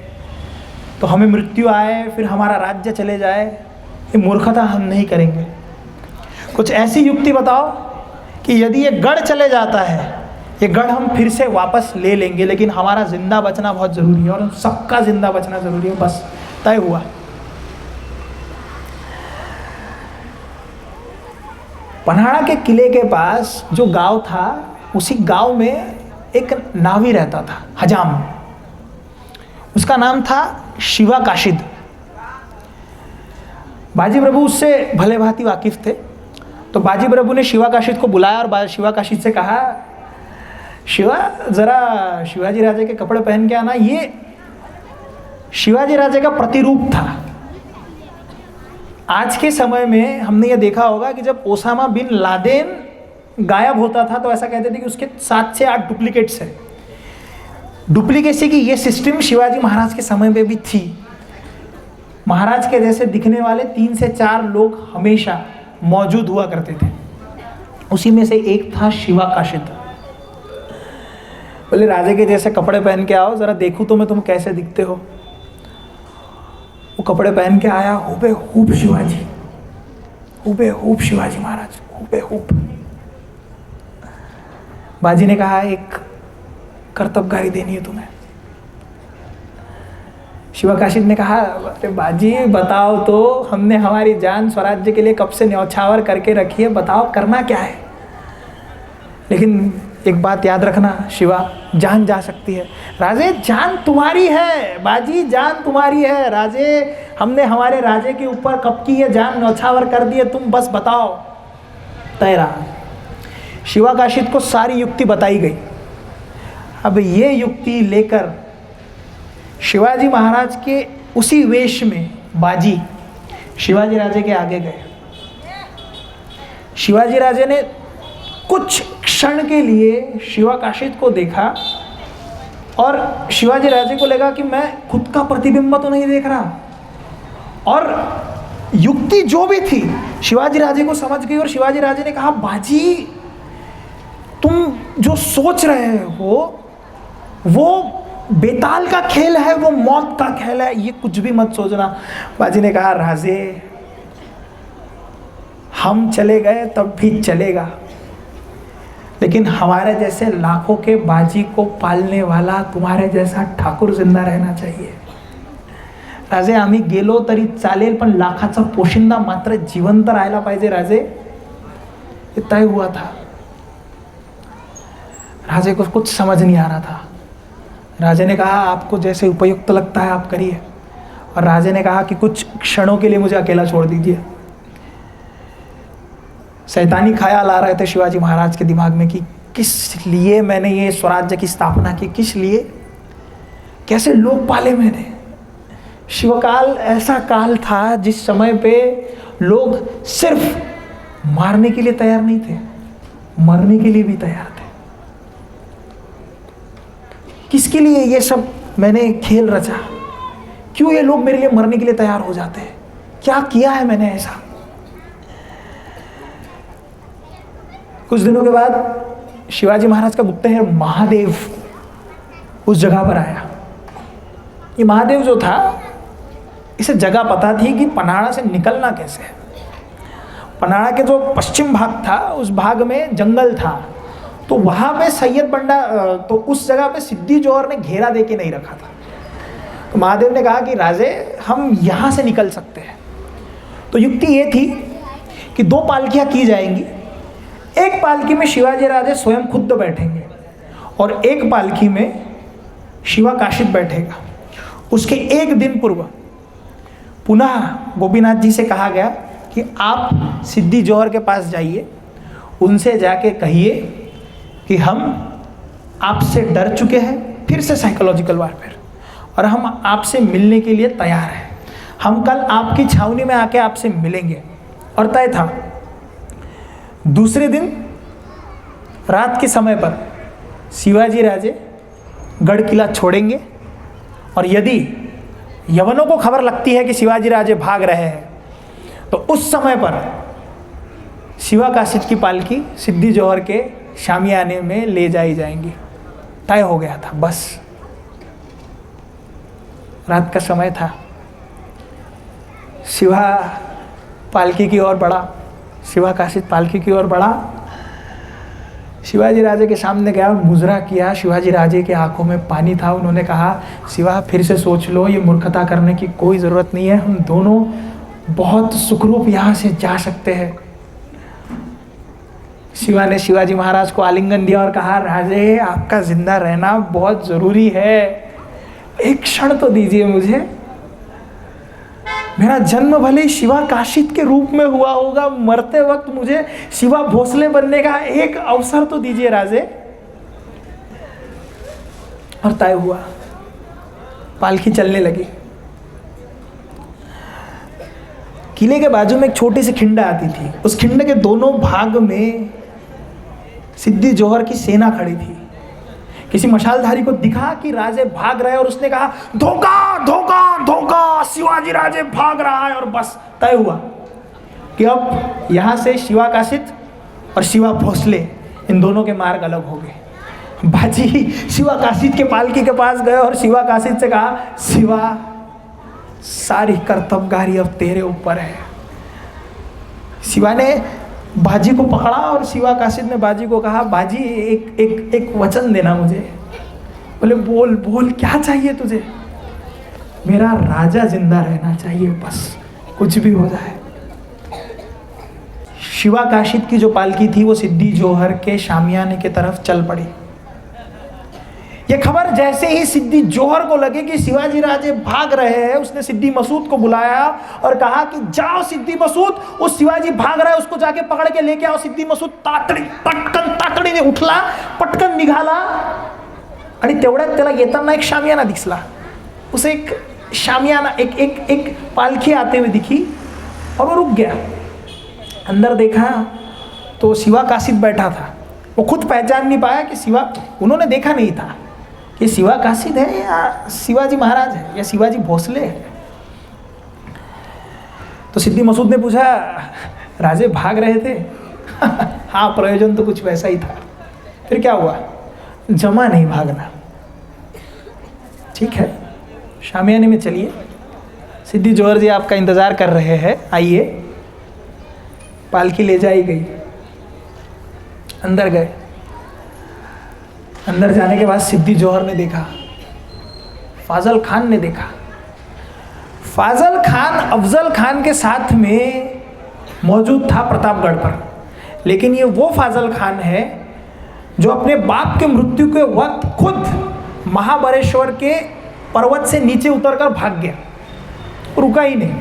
तो हमें मृत्यु आए, फिर हमारा राज्य चले जाए, ये मूर्खता हम नहीं करेंगे। कुछ ऐसी युक्ति बताओ कि यदि ये गढ़ चले जाता है, ये गढ़ हम फिर से वापस ले लेंगे, लेकिन हमारा जिंदा बचना बहुत ज़रूरी है और सबका जिंदा बचना ज़रूरी है। बस तय हुआ। पन्हाड़ा के किले के पास जो गांव था, उसी गांव में एक नावी रहता था, हजाम। उसका नाम था शिवा काशिद। बाजी प्रभु उससे भले भांति वाकिफ थे। तो बाजी प्रभु ने शिवा काशिद को बुलाया और शिवा काशिद से कहा, शिवा जरा शिवाजी राजे के कपड़े पहन के आना। ये शिवाजी राजे का प्रतिरूप था। आज के समय में हमने ये देखा होगा कि जब ओसामा बिन लादेन गायब होता था तो ऐसा कहते थे कि उसके 7 से 8 डुप्लीकेट्स हैं। डुप्लीकेसी की ये सिस्टम शिवाजी महाराज के समय में भी थी। महाराज के जैसे दिखने वाले 3 से 4 लोग हमेशा मौजूद हुआ करते थे। उसी में से एक था शिवा काशिद। बोले, राजे के जैसे कपड़े पहन के आओ, जरा देखूं तो मैं तुम कैसे दिखते हो। वो कपड़े पहन के आया, हुबेहूब शिवाजी, हुबेहूब शिवाजी महाराज, हुबेहूब। बाजी ने कहा, एक कर्तव्यगारी देनी है तुम्हें। शिवा काशिद ने कहा, अरे बाजी बताओ तो, हमने हमारी जान स्वराज्य के लिए कब से न्यौछावर करके रखी है, बताओ करना क्या है। लेकिन एक बात याद रखना शिवा, जान जा सकती है। राजे जान तुम्हारी है, बाजी जान तुम्हारी है। राजे, हमने हमारे राजे के ऊपर कब की है जान न्यौछावर कर दी है, तुम बस बताओ। तय रहा। शिवा काशिद को सारी युक्ति बताई गई। अब ये युक्ति लेकर शिवाजी महाराज के उसी वेश में बाजी शिवाजी राजे के आगे गए। शिवाजी राजे ने कुछ क्षण के लिए शिवा काशिद को देखा और शिवाजी राजे को लगा कि मैं खुद का प्रतिबिंब तो नहीं देख रहा। और युक्ति जो भी थी शिवाजी राजे को समझ गई और शिवाजी राजे ने कहा, बाजी तुम जो सोच रहे हो वो बेताल का खेल है, वो मौत का खेल है, ये कुछ भी मत सोचना। बाजी ने कहा, राजे हम चले गए तब भी चलेगा, लेकिन हमारे जैसे लाखों के बाजी को पालने वाला तुम्हारे जैसा ठाकुर जिंदा रहना चाहिए। राजे आम्ही गेलो तरी चालेल, पण लाखाचा पोशिंदा मात्र जिवंत राहायला पाहिजे राजे। ये तय हुआ था। राजे को कुछ समझ नहीं आ रहा था। राजे ने कहा, आपको जैसे उपयुक्त लगता है आप करिए। और राजे ने कहा कि कुछ क्षणों के लिए मुझे अकेला छोड़ दीजिए। शैतानी ख्याल आ रहे थे शिवाजी महाराज के दिमाग में कि किस लिए मैंने ये स्वराज्य की स्थापना की, किस लिए, कैसे लोग पाले मैंने। शिवकाल ऐसा काल था जिस समय पे लोग सिर्फ मारने के लिए तैयार नहीं थे, मरने के लिए भी तैयार थे। किसके लिए ये सब मैंने खेल रचा? क्यों ये लोग मेरे लिए मरने के लिए तैयार हो जाते हैं? क्या किया है मैंने ऐसा? कुछ दिनों के बाद शिवाजी महाराज का गुप्तहेर महादेव उस जगह पर आया। ये महादेव जो था, इसे जगह पता थी कि पन्हाड़ा से निकलना कैसे है। पन्हाड़ा के जो पश्चिम भाग था उस भाग में जंगल था, तो वहाँ पे सैयद बंडा, तो उस जगह पे सिद्दी जोहर ने घेरा दे के नहीं रखा था। तो महादेव ने कहा कि राजे हम यहाँ से निकल सकते हैं। तो युक्ति ये थी कि 2 पालकियाँ की जाएंगी। एक पालकी में शिवाजी राजे स्वयं खुद बैठेंगे और एक पालकी में शिवा काशिद बैठेगा। उसके एक दिन पूर्व पुनः गोपीनाथ जी से कहा गया कि आप सिद्दी जोहर के पास जाइए, उनसे जाके कहिए कि हम आपसे डर चुके हैं, फिर से साइकोलॉजिकल वारफेयर, और हम आपसे मिलने के लिए तैयार हैं। हम कल आपकी छावनी में आके आपसे मिलेंगे। और तय था। दूसरे दिन रात के समय पर शिवाजी राजे गढ़ किला छोड़ेंगे और यदि यवनों को खबर लगती है कि शिवाजी राजे भाग रहे हैं तो उस समय पर शिवा काशिद की पालकी सिद्दी जोहर के शामियाने में ले जाई जाएंगी। तय हो गया था। बस रात का समय था। शिवा पालकी की ओर बढ़ा, शिवा काशिद पालकी की ओर बढ़ा। शिवाजी राजे के सामने गया, मुजरा किया। शिवाजी राजे के आंखों में पानी था। उन्होंने कहा, शिवा फिर से सोच लो, ये मूर्खता करने की कोई ज़रूरत नहीं है। हम दोनों बहुत सुखरूप यहाँ से जा सकते हैं। शिवा ने शिवाजी महाराज को आलिंगन दिया और कहा, राजे आपका जिंदा रहना बहुत ज़रूरी है, एक क्षण तो दीजिए मुझे। मेरा जन्म भले शिवा काशिद के रूप में हुआ होगा, मरते वक्त मुझे शिवा भोसले बनने का एक अवसर तो दीजिए राजे। और तय हुआ, पालकी चलने लगी। किले के बाजू में एक छोटी सी खिंडा आती थी। उस खिंड के दोनों भाग में सिद्दी जोहर की सेना खड़ी थी। किसी मशालधारी को दिखा कि राजे भाग रहे और उसने कहा, धोखा धोखा धोखा, शिवाजी राजे भाग रहा है। और बस तय हुआ कि अब यहाँ से शिवा काशिद और शिवा भोसले इन दोनों के मार्ग अलग हो गए। बाजी शिवा काशिद के पालकी के पास गए और शिवा काशिद से कहा, शिवा सारी कर्तव्यगारी अब तेरे ऊपर है। शिवा ने बाजी को पकड़ा और शिवा काशिद ने बाजी को कहा, बाजी एक वचन देना मुझे। बोले, बोल बोल, क्या चाहिए तुझे? मेरा राजा जिंदा रहना चाहिए, बस कुछ भी हो जाए। शिवा काशिद की जो पालकी थी वो सिद्दी जोहर के शामियाने की तरफ चल पड़ी। ये खबर जैसे ही सिद्दी जोहर को लगे कि शिवाजी राजे भाग रहे हैं, उसने सिद्दी मसूद को बुलाया और कहा कि जाओ सिद्दी मसूद, उस शिवाजी भाग रहा है उसको जाके पकड़ के लेके आओ। सिद्दी मसूद तातडीने उठला, पटकन निघाला आणि तेवढ्यात त्याला येताना एक शामियाना दिसला। उसे एक शामियाना एक पालखी आते हुए दिखी और वो रुक गया। अंदर देखा तो शिवा काशिद बैठा था। वो खुद पहचान नहीं पाया कि शिवा, उन्होंने देखा नहीं था ये शिवा काशिद है या शिवाजी महाराज है या शिवाजी भोसले है। तो सिद्दी मसूद ने पूछा, राजे भाग रहे थे? हाँ, प्रयोजन तो कुछ वैसा ही था। फिर क्या हुआ? जमा नहीं भागना। ठीक है, शामियाने में चलिए, सिद्दी जोहर जी आपका इंतज़ार कर रहे हैं, आइए। पालकी ले जाई गई। अंदर गए। अंदर जाने के बाद सिद्दी जोहर ने देखा, फाजल खान ने देखा। फाजल खान अफजल खान के साथ में मौजूद था प्रतापगढ़ पर, लेकिन ये वो फाजल खान है जो अपने बाप के मृत्यु के वक्त खुद महाबलेश्वर के पर्वत से नीचे उतरकर भाग गया, रुका ही नहीं।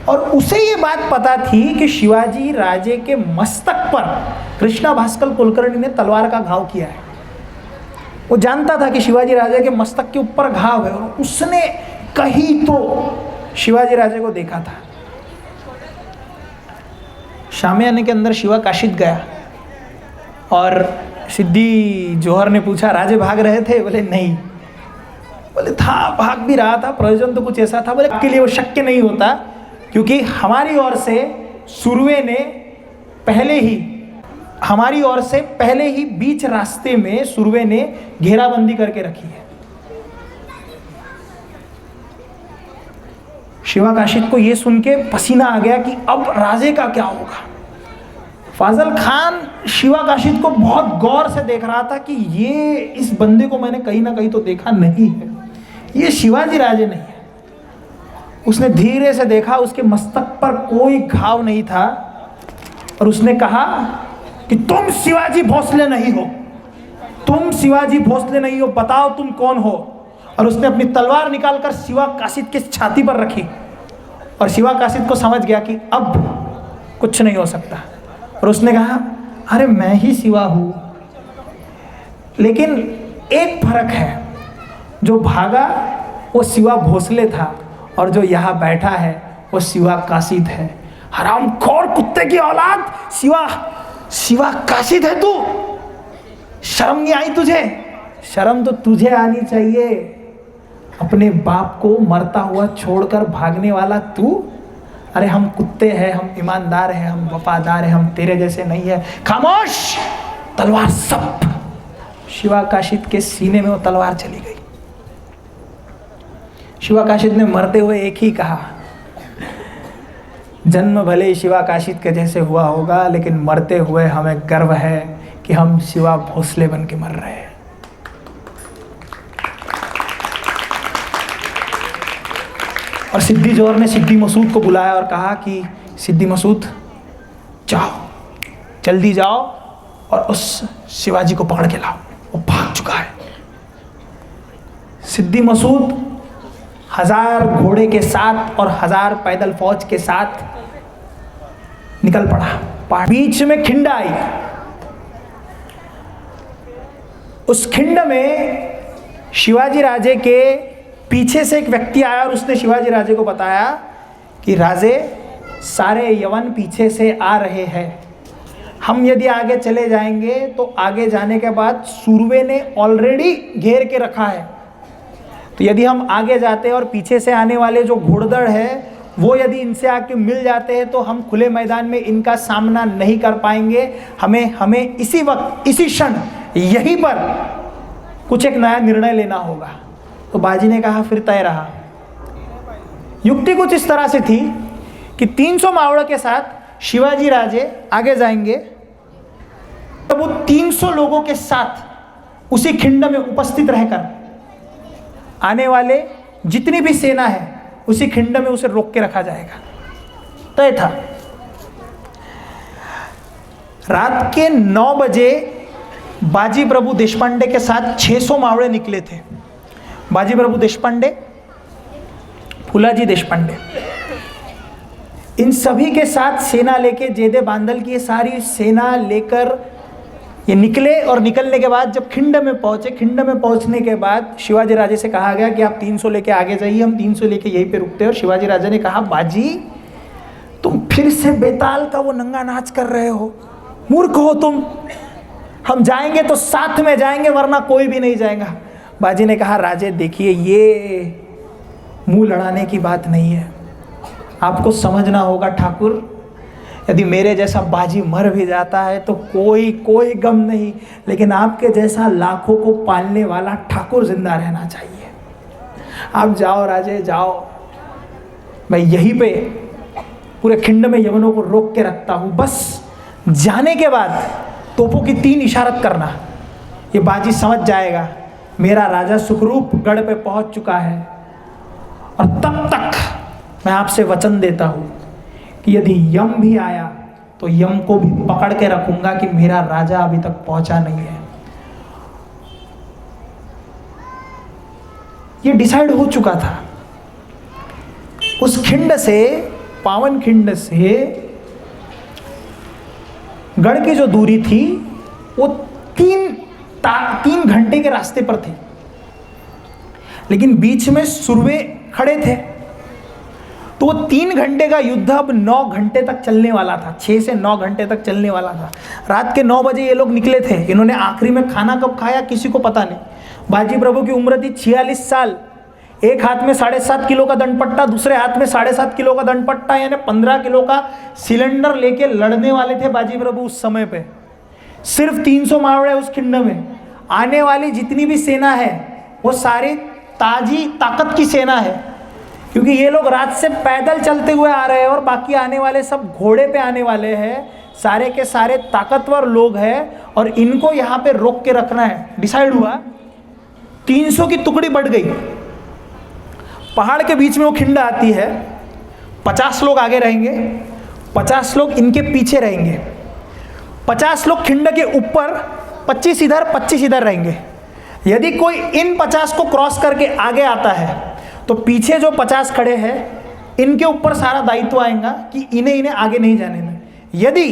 और उसे ये बात पता थी कि शिवाजी राजे के मस्तक पर कृष्णा भास्कर कुलकर्णी ने तलवार का घाव किया है। वो जानता था कि शिवाजी राजे के मस्तक के ऊपर घाव है और उसने कहीं तो शिवाजी राजे को देखा था। शामियाने के अंदर शिवा काशिद गया और सिद्दी जोहर ने पूछा, राजे भाग रहे थे? बोले नहीं। बोले था, भाग भी रहा था, प्रयोजन तो कुछ ऐसा था। बोले आपके लिए वो शक्य नहीं होता, क्योंकि हमारी ओर से सुरवे ने पहले ही बीच रास्ते में सुरवे ने घेराबंदी करके रखी है। शिवा काशिद को यह सुन के पसीना आ गया कि अब राजे का क्या होगा। फाजल खान शिवा काशिद को बहुत गौर से देख रहा था कि ये, इस बंदे को मैंने कहीं ना कहीं तो देखा नहीं है, ये शिवाजी राजे नहीं है। उसने धीरे से देखा, उसके मस्तक पर कोई घाव नहीं था और उसने कहा कि तुम शिवाजी भोसले नहीं हो, तुम शिवाजी भोसले नहीं हो, बताओ तुम कौन हो। और उसने अपनी तलवार निकालकर शिवा काशिद की छाती पर रखी और शिवा काशिद को समझ गया कि अब कुछ नहीं हो सकता। और उसने कहा, अरे मैं ही शिवा हूँ, लेकिन एक फर्क है, जो भागा वो शिवा भोसले था और जो यहाँ बैठा है वो शिवा काशिद है। हरामखोर कुत्ते की औलाद, शिवा काशिद है तू? शर्म नहीं आई तुझे? शर्म तो तुझे आनी चाहिए, अपने बाप को मरता हुआ छोड़कर भागने वाला तू। अरे हम कुत्ते हैं, हम ईमानदार हैं, हम वफादार हैं, हम तेरे जैसे नहीं है। खामोश, तलवार सब। शिवाकाशित के सीने में वो तलवार चली गई। शिवाकाशित ने मरते हुए एक ही कहा, जन्म भले ही शिवाकाशित के जैसे हुआ होगा, लेकिन मरते हुए हमें गर्व है कि हम शिवा भोसले बन के मर रहे हैं। और सिद्धि जोहर ने सिद्धि मसूद को बुलाया और कहा कि सिद्धि मसूद जाओ, जल्दी जाओ और उस शिवाजी को पकड़ के लाओ, वो भाग चुका है। सिद्धि मसूद 1000 घोड़े के साथ और 1000 पैदल फौज के साथ निकल पड़ा। बीच में खिंड आई। उस खिंड में शिवाजी राजे के पीछे से एक व्यक्ति आया और उसने शिवाजी राजे को बताया कि राजे, सारे यवन पीछे से आ रहे हैं, हम यदि आगे चले जाएंगे तो आगे जाने के बाद सूरवे ने ऑलरेडी घेर के रखा है। तो यदि हम आगे जाते हैं और पीछे से आने वाले जो घोड़दड़ है वो यदि इनसे आके मिल जाते हैं तो हम खुले मैदान में इनका सामना नहीं कर पाएंगे। हमें इसी वक्त, इसी क्षण, यहीं पर कुछ एक नया निर्णय लेना होगा। तो बाजी ने कहा फिर तय रहा। युक्ति कुछ इस तरह से थी कि 300 मावड़ों के साथ शिवाजी राजे आगे जाएंगे, तो वो 300 लोगों के साथ उसी खिंड में उपस्थित रहकर आने वाले जितनी भी सेना है उसी खिंड में उसे रोक के रखा जाएगा। तय था। रात के 9 बजे बाजी प्रभु देशपांडे के साथ 600 मावड़े निकले थे। बाजी प्रभु देशपांडे, फूलाजी देशपांडे, इन सभी के साथ सेना लेके, जेदे बांदल की ये सारी सेना लेकर ये निकले। और निकलने के बाद जब खिंड में पहुंचे, खिंड में पहुंचने के बाद शिवाजी राजे से कहा गया कि आप 300 लेके आगे जाइए, हम 300 लेके यहीं पे रुकते हैं। और शिवाजी राजे ने कहा, बाजी तुम फिर से बेताल का वो नंगा नाच कर रहे हो, मूर्ख हो तुम। हम जाएंगे तो साथ में जाएंगे, वरना कोई भी नहीं जाएगा। बाजी ने कहा, राजे देखिए, ये मुंह लड़ाने की बात नहीं है, आपको समझना होगा ठाकुर, यदि मेरे जैसा बाजी मर भी जाता है तो कोई गम नहीं, लेकिन आपके जैसा लाखों को पालने वाला ठाकुर जिंदा रहना चाहिए। आप जाओ राजे, जाओ, मैं यहीं पे पूरे खिंड में यवनों को रोक के रखता हूँ। बस जाने के बाद तोपों की 3 इशारत करना, ये बाजी समझ जाएगा मेरा राजा सुखरूप गढ़ पे पहुंच चुका है। और तब तक मैं आपसे वचन देता हूं कि यदि यम भी आया तो यम को भी पकड़ के रखूंगा कि मेरा राजा अभी तक पहुंचा नहीं है। ये डिसाइड हो चुका था। उस खिंड से, पावन खिंड से गढ़ की जो दूरी थी वो 3 घंटे के रास्ते पर थी, लेकिन बीच में सुरवे खड़े थे। तो वो 3 घंटे का युद्ध अब 9 घंटे तक चलने वाला था, 6 से 9 घंटे तक चलने वाला था। रात के 9 बजे ये लोग निकले थे। इन्होंने आखिरी में खाना कब खाया किसी को पता नहीं। बाजी प्रभु की उम्र थी 46 साल। एक हाथ में 7.5 किलो का दंडपट्टा, दूसरे हाथ में 7.5 किलो का दंडपट्टा, यानी 15 किलो का सिलेंडर लेके लड़ने वाले थे बाजी प्रभु उस समय पे। सिर्फ 300 मावड़े उस खिंड में। आने वाली जितनी भी सेना है वो सारी ताजी ताकत की सेना है, क्योंकि ये लोग रात से पैदल चलते हुए आ रहे हैं और बाकी आने वाले सब घोड़े पे आने वाले हैं। सारे के सारे ताकतवर लोग हैं और इनको यहाँ पे रोक के रखना है। डिसाइड हुआ, 300 की टुकड़ी बढ़ गई। पहाड़ के बीच में वो खिंड आती है। 50 लोग आगे रहेंगे, 50 लोग इनके पीछे रहेंगे, 50 लोग खिंड के ऊपर, 25 इधर 25 इधर रहेंगे। यदि कोई इन 50 को क्रॉस करके आगे आता है तो पीछे जो 50 खड़े हैं इनके ऊपर सारा दायित्व आएगा कि इन्हें आगे नहीं जाने दें। यदि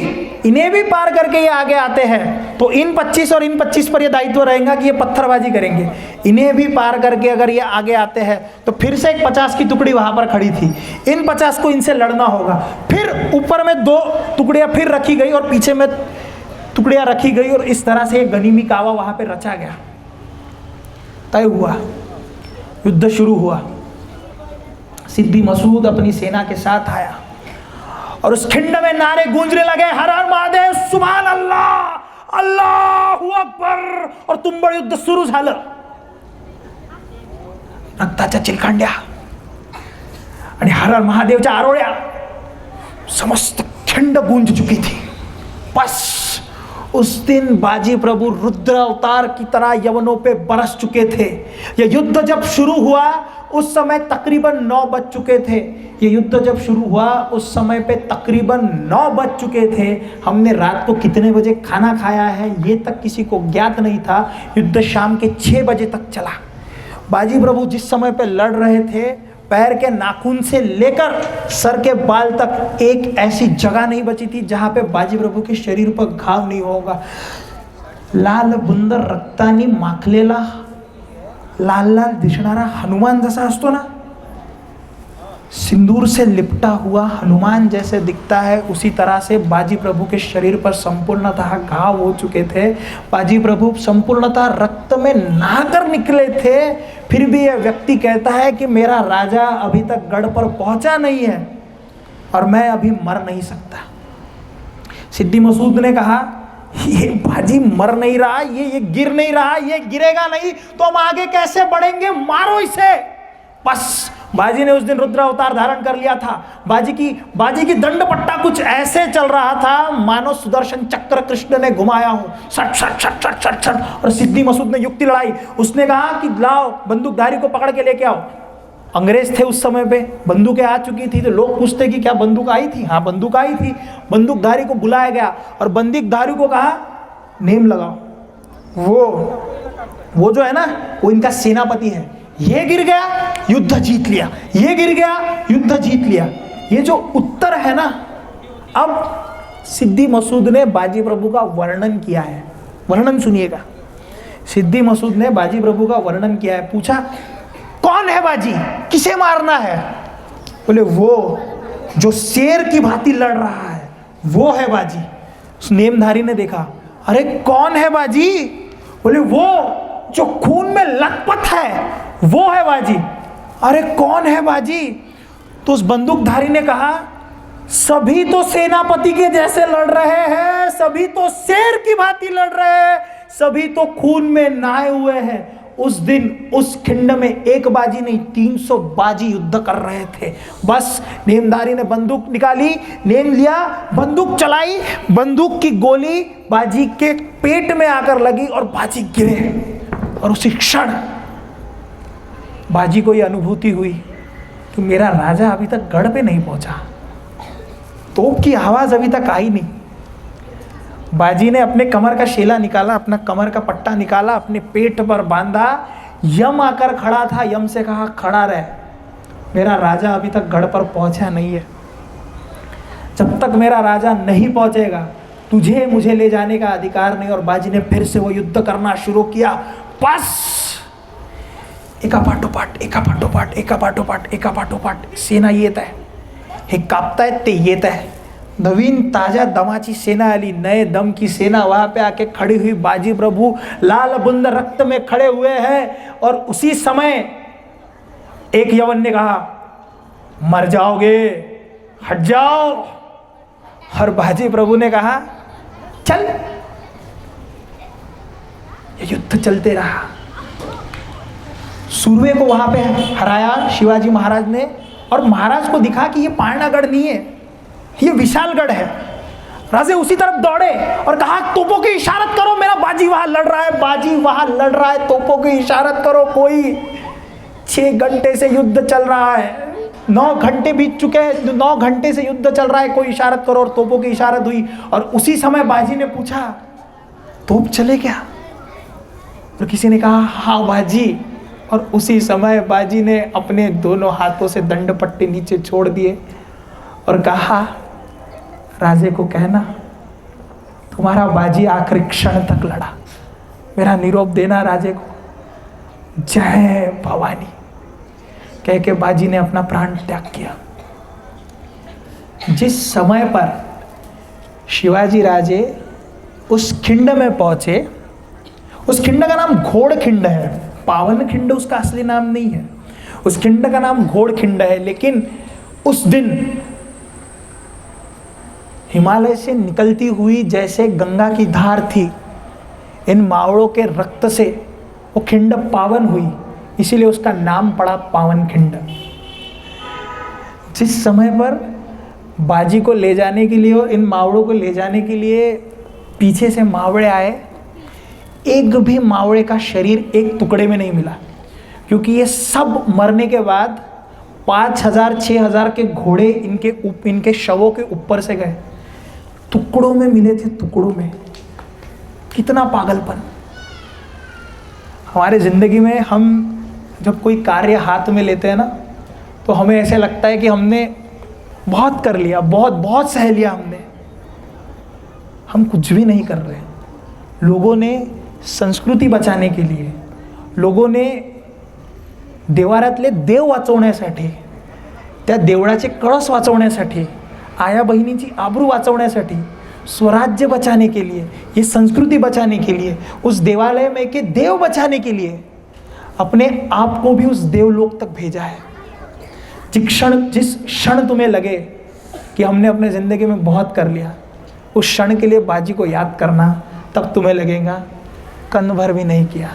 इन्हें भी पार करके ये आगे आते हैं तो इन 25 और इन 25 पर ये दायित्व रहेगा कि ये पत्थरबाजी करेंगे। इन्हें भी पार करके अगर ये आगे आते हैं तो फिर से एक 50 की टुकड़ी वहां पर खड़ी थी, इन 50 को इनसे लड़ना होगा। फिर ऊपर में 2 टुकड़ियां फिर रखी गई और पीछे में टुकड़ियां रखी गई और इस तरह से गनीमी कावा वहां पे रचा गया। तय हुआ, युद्ध शुरू हुआ। सिद्दी मसूद अपनी सेना के साथ आया और उस खिंड में नारे गूंजने लगे, हर हर महादेव, सुभान अल्लाह, अल्लाहू अकबर, और तुंबड युद्ध सुरू झालं। रक्ताच्या चिलखंड्या आणि हर हर महादेवच्या आरोळ्या समस्त खिंड गूंज चुकी थी। बस उस दिन बाजी प्रभु रुद्र अवतार की तरह यवनों पे बरस चुके थे। यह युद्ध जब शुरू हुआ उस समय तकरीबन 9 बज चुके थे। ये युद्ध जब शुरू हुआ उस समय पे तकरीबन 9 बज चुके थे। हमने रात को कितने बजे खाना खाया है ये तक किसी को ज्ञात नहीं था। युद्ध शाम के 6 बजे तक चला। बाजी प्रभु जिस समय पे लड़ रहे थे, पैर के नाखून से लेकर सर के बाल तक एक ऐसी जगह नहीं बची थी जहां पे बाजी प्रभु के शरीर पर घाव नहीं होगा। लाल बुंदर रक्तानी माखलेला लाल लाल दिसणारा हनुमान जैसा असतो ना, सिंदूर से लिपटा हुआ हनुमान जैसे दिखता है, उसी तरह से बाजी प्रभु के शरीर पर संपूर्णतः घाव हो चुके थे। बाजी प्रभु संपूर्णतः रक्त में नहाकर निकले थे। फिर भी यह व्यक्ति कहता है कि मेरा राजा अभी तक गढ़ पर पहुंचा नहीं है और मैं अभी मर नहीं सकता। सिद्दी मसूद ने कहा, ये बाजी मर नहीं रहा, ये गिर नहीं रहा, ये गिरेगा नहीं तो हम आगे कैसे बढ़ेंगे, मारो इसे। बस बाजी ने उस दिन रुद्र अवतार धारण कर लिया था। बाजी की दंड पट्टा कुछ ऐसे चल रहा था मानो सुदर्शन चक्र कृष्ण ने घुमाया हो, सट सट सट सट सट सट। और सिद्दी मसूद ने युक्ति लड़ाई। उसने कहा कि लाओ बंदूकधारी को पकड़ के लेके आओ। अंग्रेज थे उस समय पे, बंदूकें आ चुकी थी तो लोग पूछते कि क्या बंदूक आई थी? हाँ बंदूक आई थी। बंदूकधारी को बुलाया गया और बंदूकधारी को कहा नेम लगाओ। वो जो है ना, वो इनका सेनापति है। ये गिर गया, युद्ध जीत लिया, ये गिर गया, युद्ध जीत लिया। ये जो उत्तर है ना, अब सिद्दी मसूद ने बाजी प्रभु का वर्णन किया है। वर्णन सुनिएगा। सिद्दी मसूद ने बाजी प्रभु का वर्णन किया है। पूछा कौन है बाजी, किसे मारना है? बोले वो जो शेर की भांति लड़ रहा है वो है बाजी। उस नेमधारी ने देखा, अरे कौन है बाजी? बोले वो जो खून में लथपथ है वो है बाजी। अरे कौन है बाजी? तो उस बंदूकधारी ने कहा, सभी तो सेनापति के जैसे लड़ रहे हैं, सभी तो शेर की भांति लड़ रहे हैं, सभी तो खून में नहाए हुए हैं। उस दिन उस खिंड में एक बाजी नहीं 300 बाजी युद्ध कर रहे थे। बस नेमधारी ने बंदूक निकाली, नेम लिया, बंदूक चलाई, बंदूक की गोली बाजी के पेट में आकर लगी और बाजी गिरे। और उसी क्षण बाजी को यह अनुभूति हुई कि मेरा राजा अभी तक गढ़ पे नहीं पहुंचा, तोप की आवाज अभी तक आई नहीं। बाजी ने अपने कमर का शेला निकाला, अपना कमर का पट्टा निकाला, अपने पेट पर बांधा। यम आकर खड़ा था, यम से कहा खड़ा रह, मेरा राजा अभी तक गढ़ पर पहुंचा नहीं है। जब तक मेरा राजा नहीं पहुंचेगा तुझे मुझे ले जाने का अधिकार नहीं। और बाजी ने फिर से वो युद्ध करना शुरू किया। बस एका पाठोपाठ सेना येत आहे। हे कापतायत ते येत आहे। नवीन ताजा दमाची सेना आली, नए दम की सेना वहां पे आके खड़ी हुई। बाजी प्रभु लाल बुंद रक्त में खड़े हुए हैं। और उसी समय एक यवन ने कहा, मर जाओगे, हट जाओ। और बाजी प्रभु ने कहा, चल। ये युद्ध चलते रहा। सूर्य को वहां पे हराया शिवाजी महाराज ने। और महाराज को दिखा कि ये पारनागढ़ नहीं है, ये विशालगढ़ है। राजे उसी तरफ दौड़े और कहा, तोपों की इशारत करो, मेरा बाजी वहां लड़ रहा है, बाजी वहां लड़ रहा है, तोपों की इशारत करो कोई। 6 घंटे से युद्ध चल रहा है, 9 घंटे बीत चुके हैं, 9 घंटे से युद्ध चल रहा है, कोई इशारत करो। और तोपों की इशारत हुई। और उसी समय बाजी ने पूछा, तोप चले क्या? और किसी ने कहा, हाँ बाजी। और उसी समय बाजी ने अपने दोनों हाथों से दंड पट्टे नीचे छोड़ दिए और कहा, राजे को कहना तुम्हारा बाजी आखिरी क्षण तक लड़ा, मेरा निरोप देना राजे को, जय भवानी। कह के बाजी ने अपना प्राण त्याग किया। जिस समय पर शिवाजी राजे उस खिंड में पहुंचे। उस खिंड का नाम घोड़ खिंड है, पावन खिंड उसका असली नाम नहीं है। उस खिंड का नाम घोड़ खिंड है। लेकिन उस दिन हिमालय से निकलती हुई जैसे गंगा की धार थी, इन मावड़ों के रक्त से वो खिंड पावन हुई, इसीलिए उसका नाम पड़ा पावन खिंड। जिस समय पर बाजी को ले जाने के लिए और इन मावड़ों को ले जाने के लिए पीछे से मावड़े आए, एक भी मावड़े का शरीर एक टुकड़े में नहीं मिला, क्योंकि ये सब मरने के बाद 5,000 6,000 के घोड़े इनके शवों के ऊपर से गए, टुकड़ों में मिले थे, टुकड़ों में। कितना पागलपन। हमारे ज़िंदगी में हम जब कोई कार्य हाथ में लेते हैं ना, तो हमें ऐसे लगता है कि हमने बहुत कर लिया, बहुत सह लिया हमने। हम कुछ भी नहीं कर रहे। लोगों ने संस्कृती बचाने के लिए, लोगों ने देवारातले देव वाचवण्यासाठी, त्या देवळाचे कळस वाचवण्यासाठी, आया बहिणीची आबरू वाचवण्यासाठी, स्वराज्य बचाने के लिए, ये संस्कृति बचाने के लिए, उस देवालय में के देव बचाने के लिए अपने आप को भी उस देवलोक तक भेजा है। जिस क्षण तुम्हें लगे कि हमने अपने ज़िंदगी में बहुत कर लिया, उस क्षण के लिए बाजी को याद करना, तब तुम्हें लगेगा कन भर भी नहीं किया,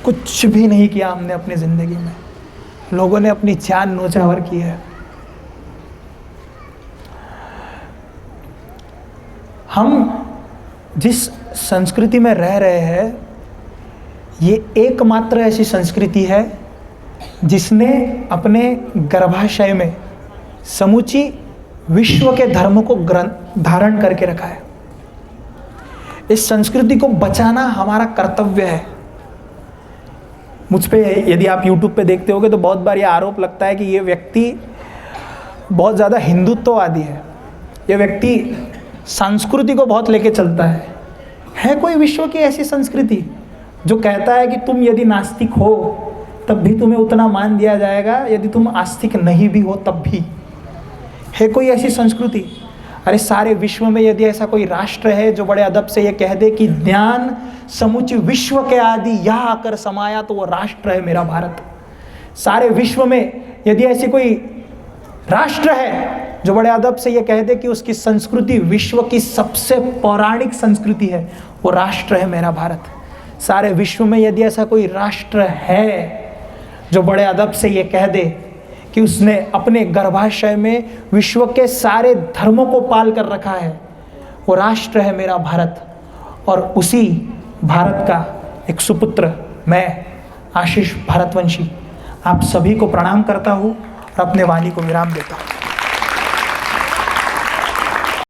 कुछ भी नहीं किया हमने अपनी ज़िंदगी में। लोगों ने अपनी जान न्योछावर की है। हम जिस संस्कृति में रह रहे हैं, ये एकमात्र ऐसी संस्कृति है जिसने अपने गर्भाशय में समूची विश्व के धर्म को धारण करके रखा है। इस संस्कृति को बचाना हमारा कर्तव्य है। मुझ पे यदि आप YouTube पे देखते होगे तो बहुत बार ये आरोप लगता है कि ये व्यक्ति बहुत ज़्यादा हिंदुत्ववादी है, ये व्यक्ति संस्कृति को बहुत लेके चलता है। है कोई विश्व की ऐसी संस्कृति जो कहता है कि तुम यदि नास्तिक हो तब भी तुम्हें उतना मान दिया जाएगा, यदि तुम आस्तिक नहीं भी हो तब भी? है कोई ऐसी संस्कृति? अरे सारे विश्व में यदि ऐसा कोई राष्ट्र है जो बड़े अदब से ये कह दे कि ज्ञान समूचे विश्व के आदि यहाँ आकर समाया, तो वो राष्ट्र है मेरा भारत। सारे विश्व में यदि ऐसी कोई राष्ट्र है जो बड़े अदब से ये कह दे कि उसकी संस्कृति विश्व की सबसे पौराणिक संस्कृति है, वो राष्ट्र है मेरा भारत। सारे विश्व में यदि ऐसा कोई राष्ट्र है जो बड़े अदब से ये कह दे कि उसने अपने गर्भाशय में विश्व के सारे धर्मों को पाल कर रखा है, वो राष्ट्र है मेरा भारत। और उसी भारत का एक सुपुत्र मैं आशीष भारतवंशी आप सभी को प्रणाम करता हूँ और अपने वाणी को विराम देता हूँ।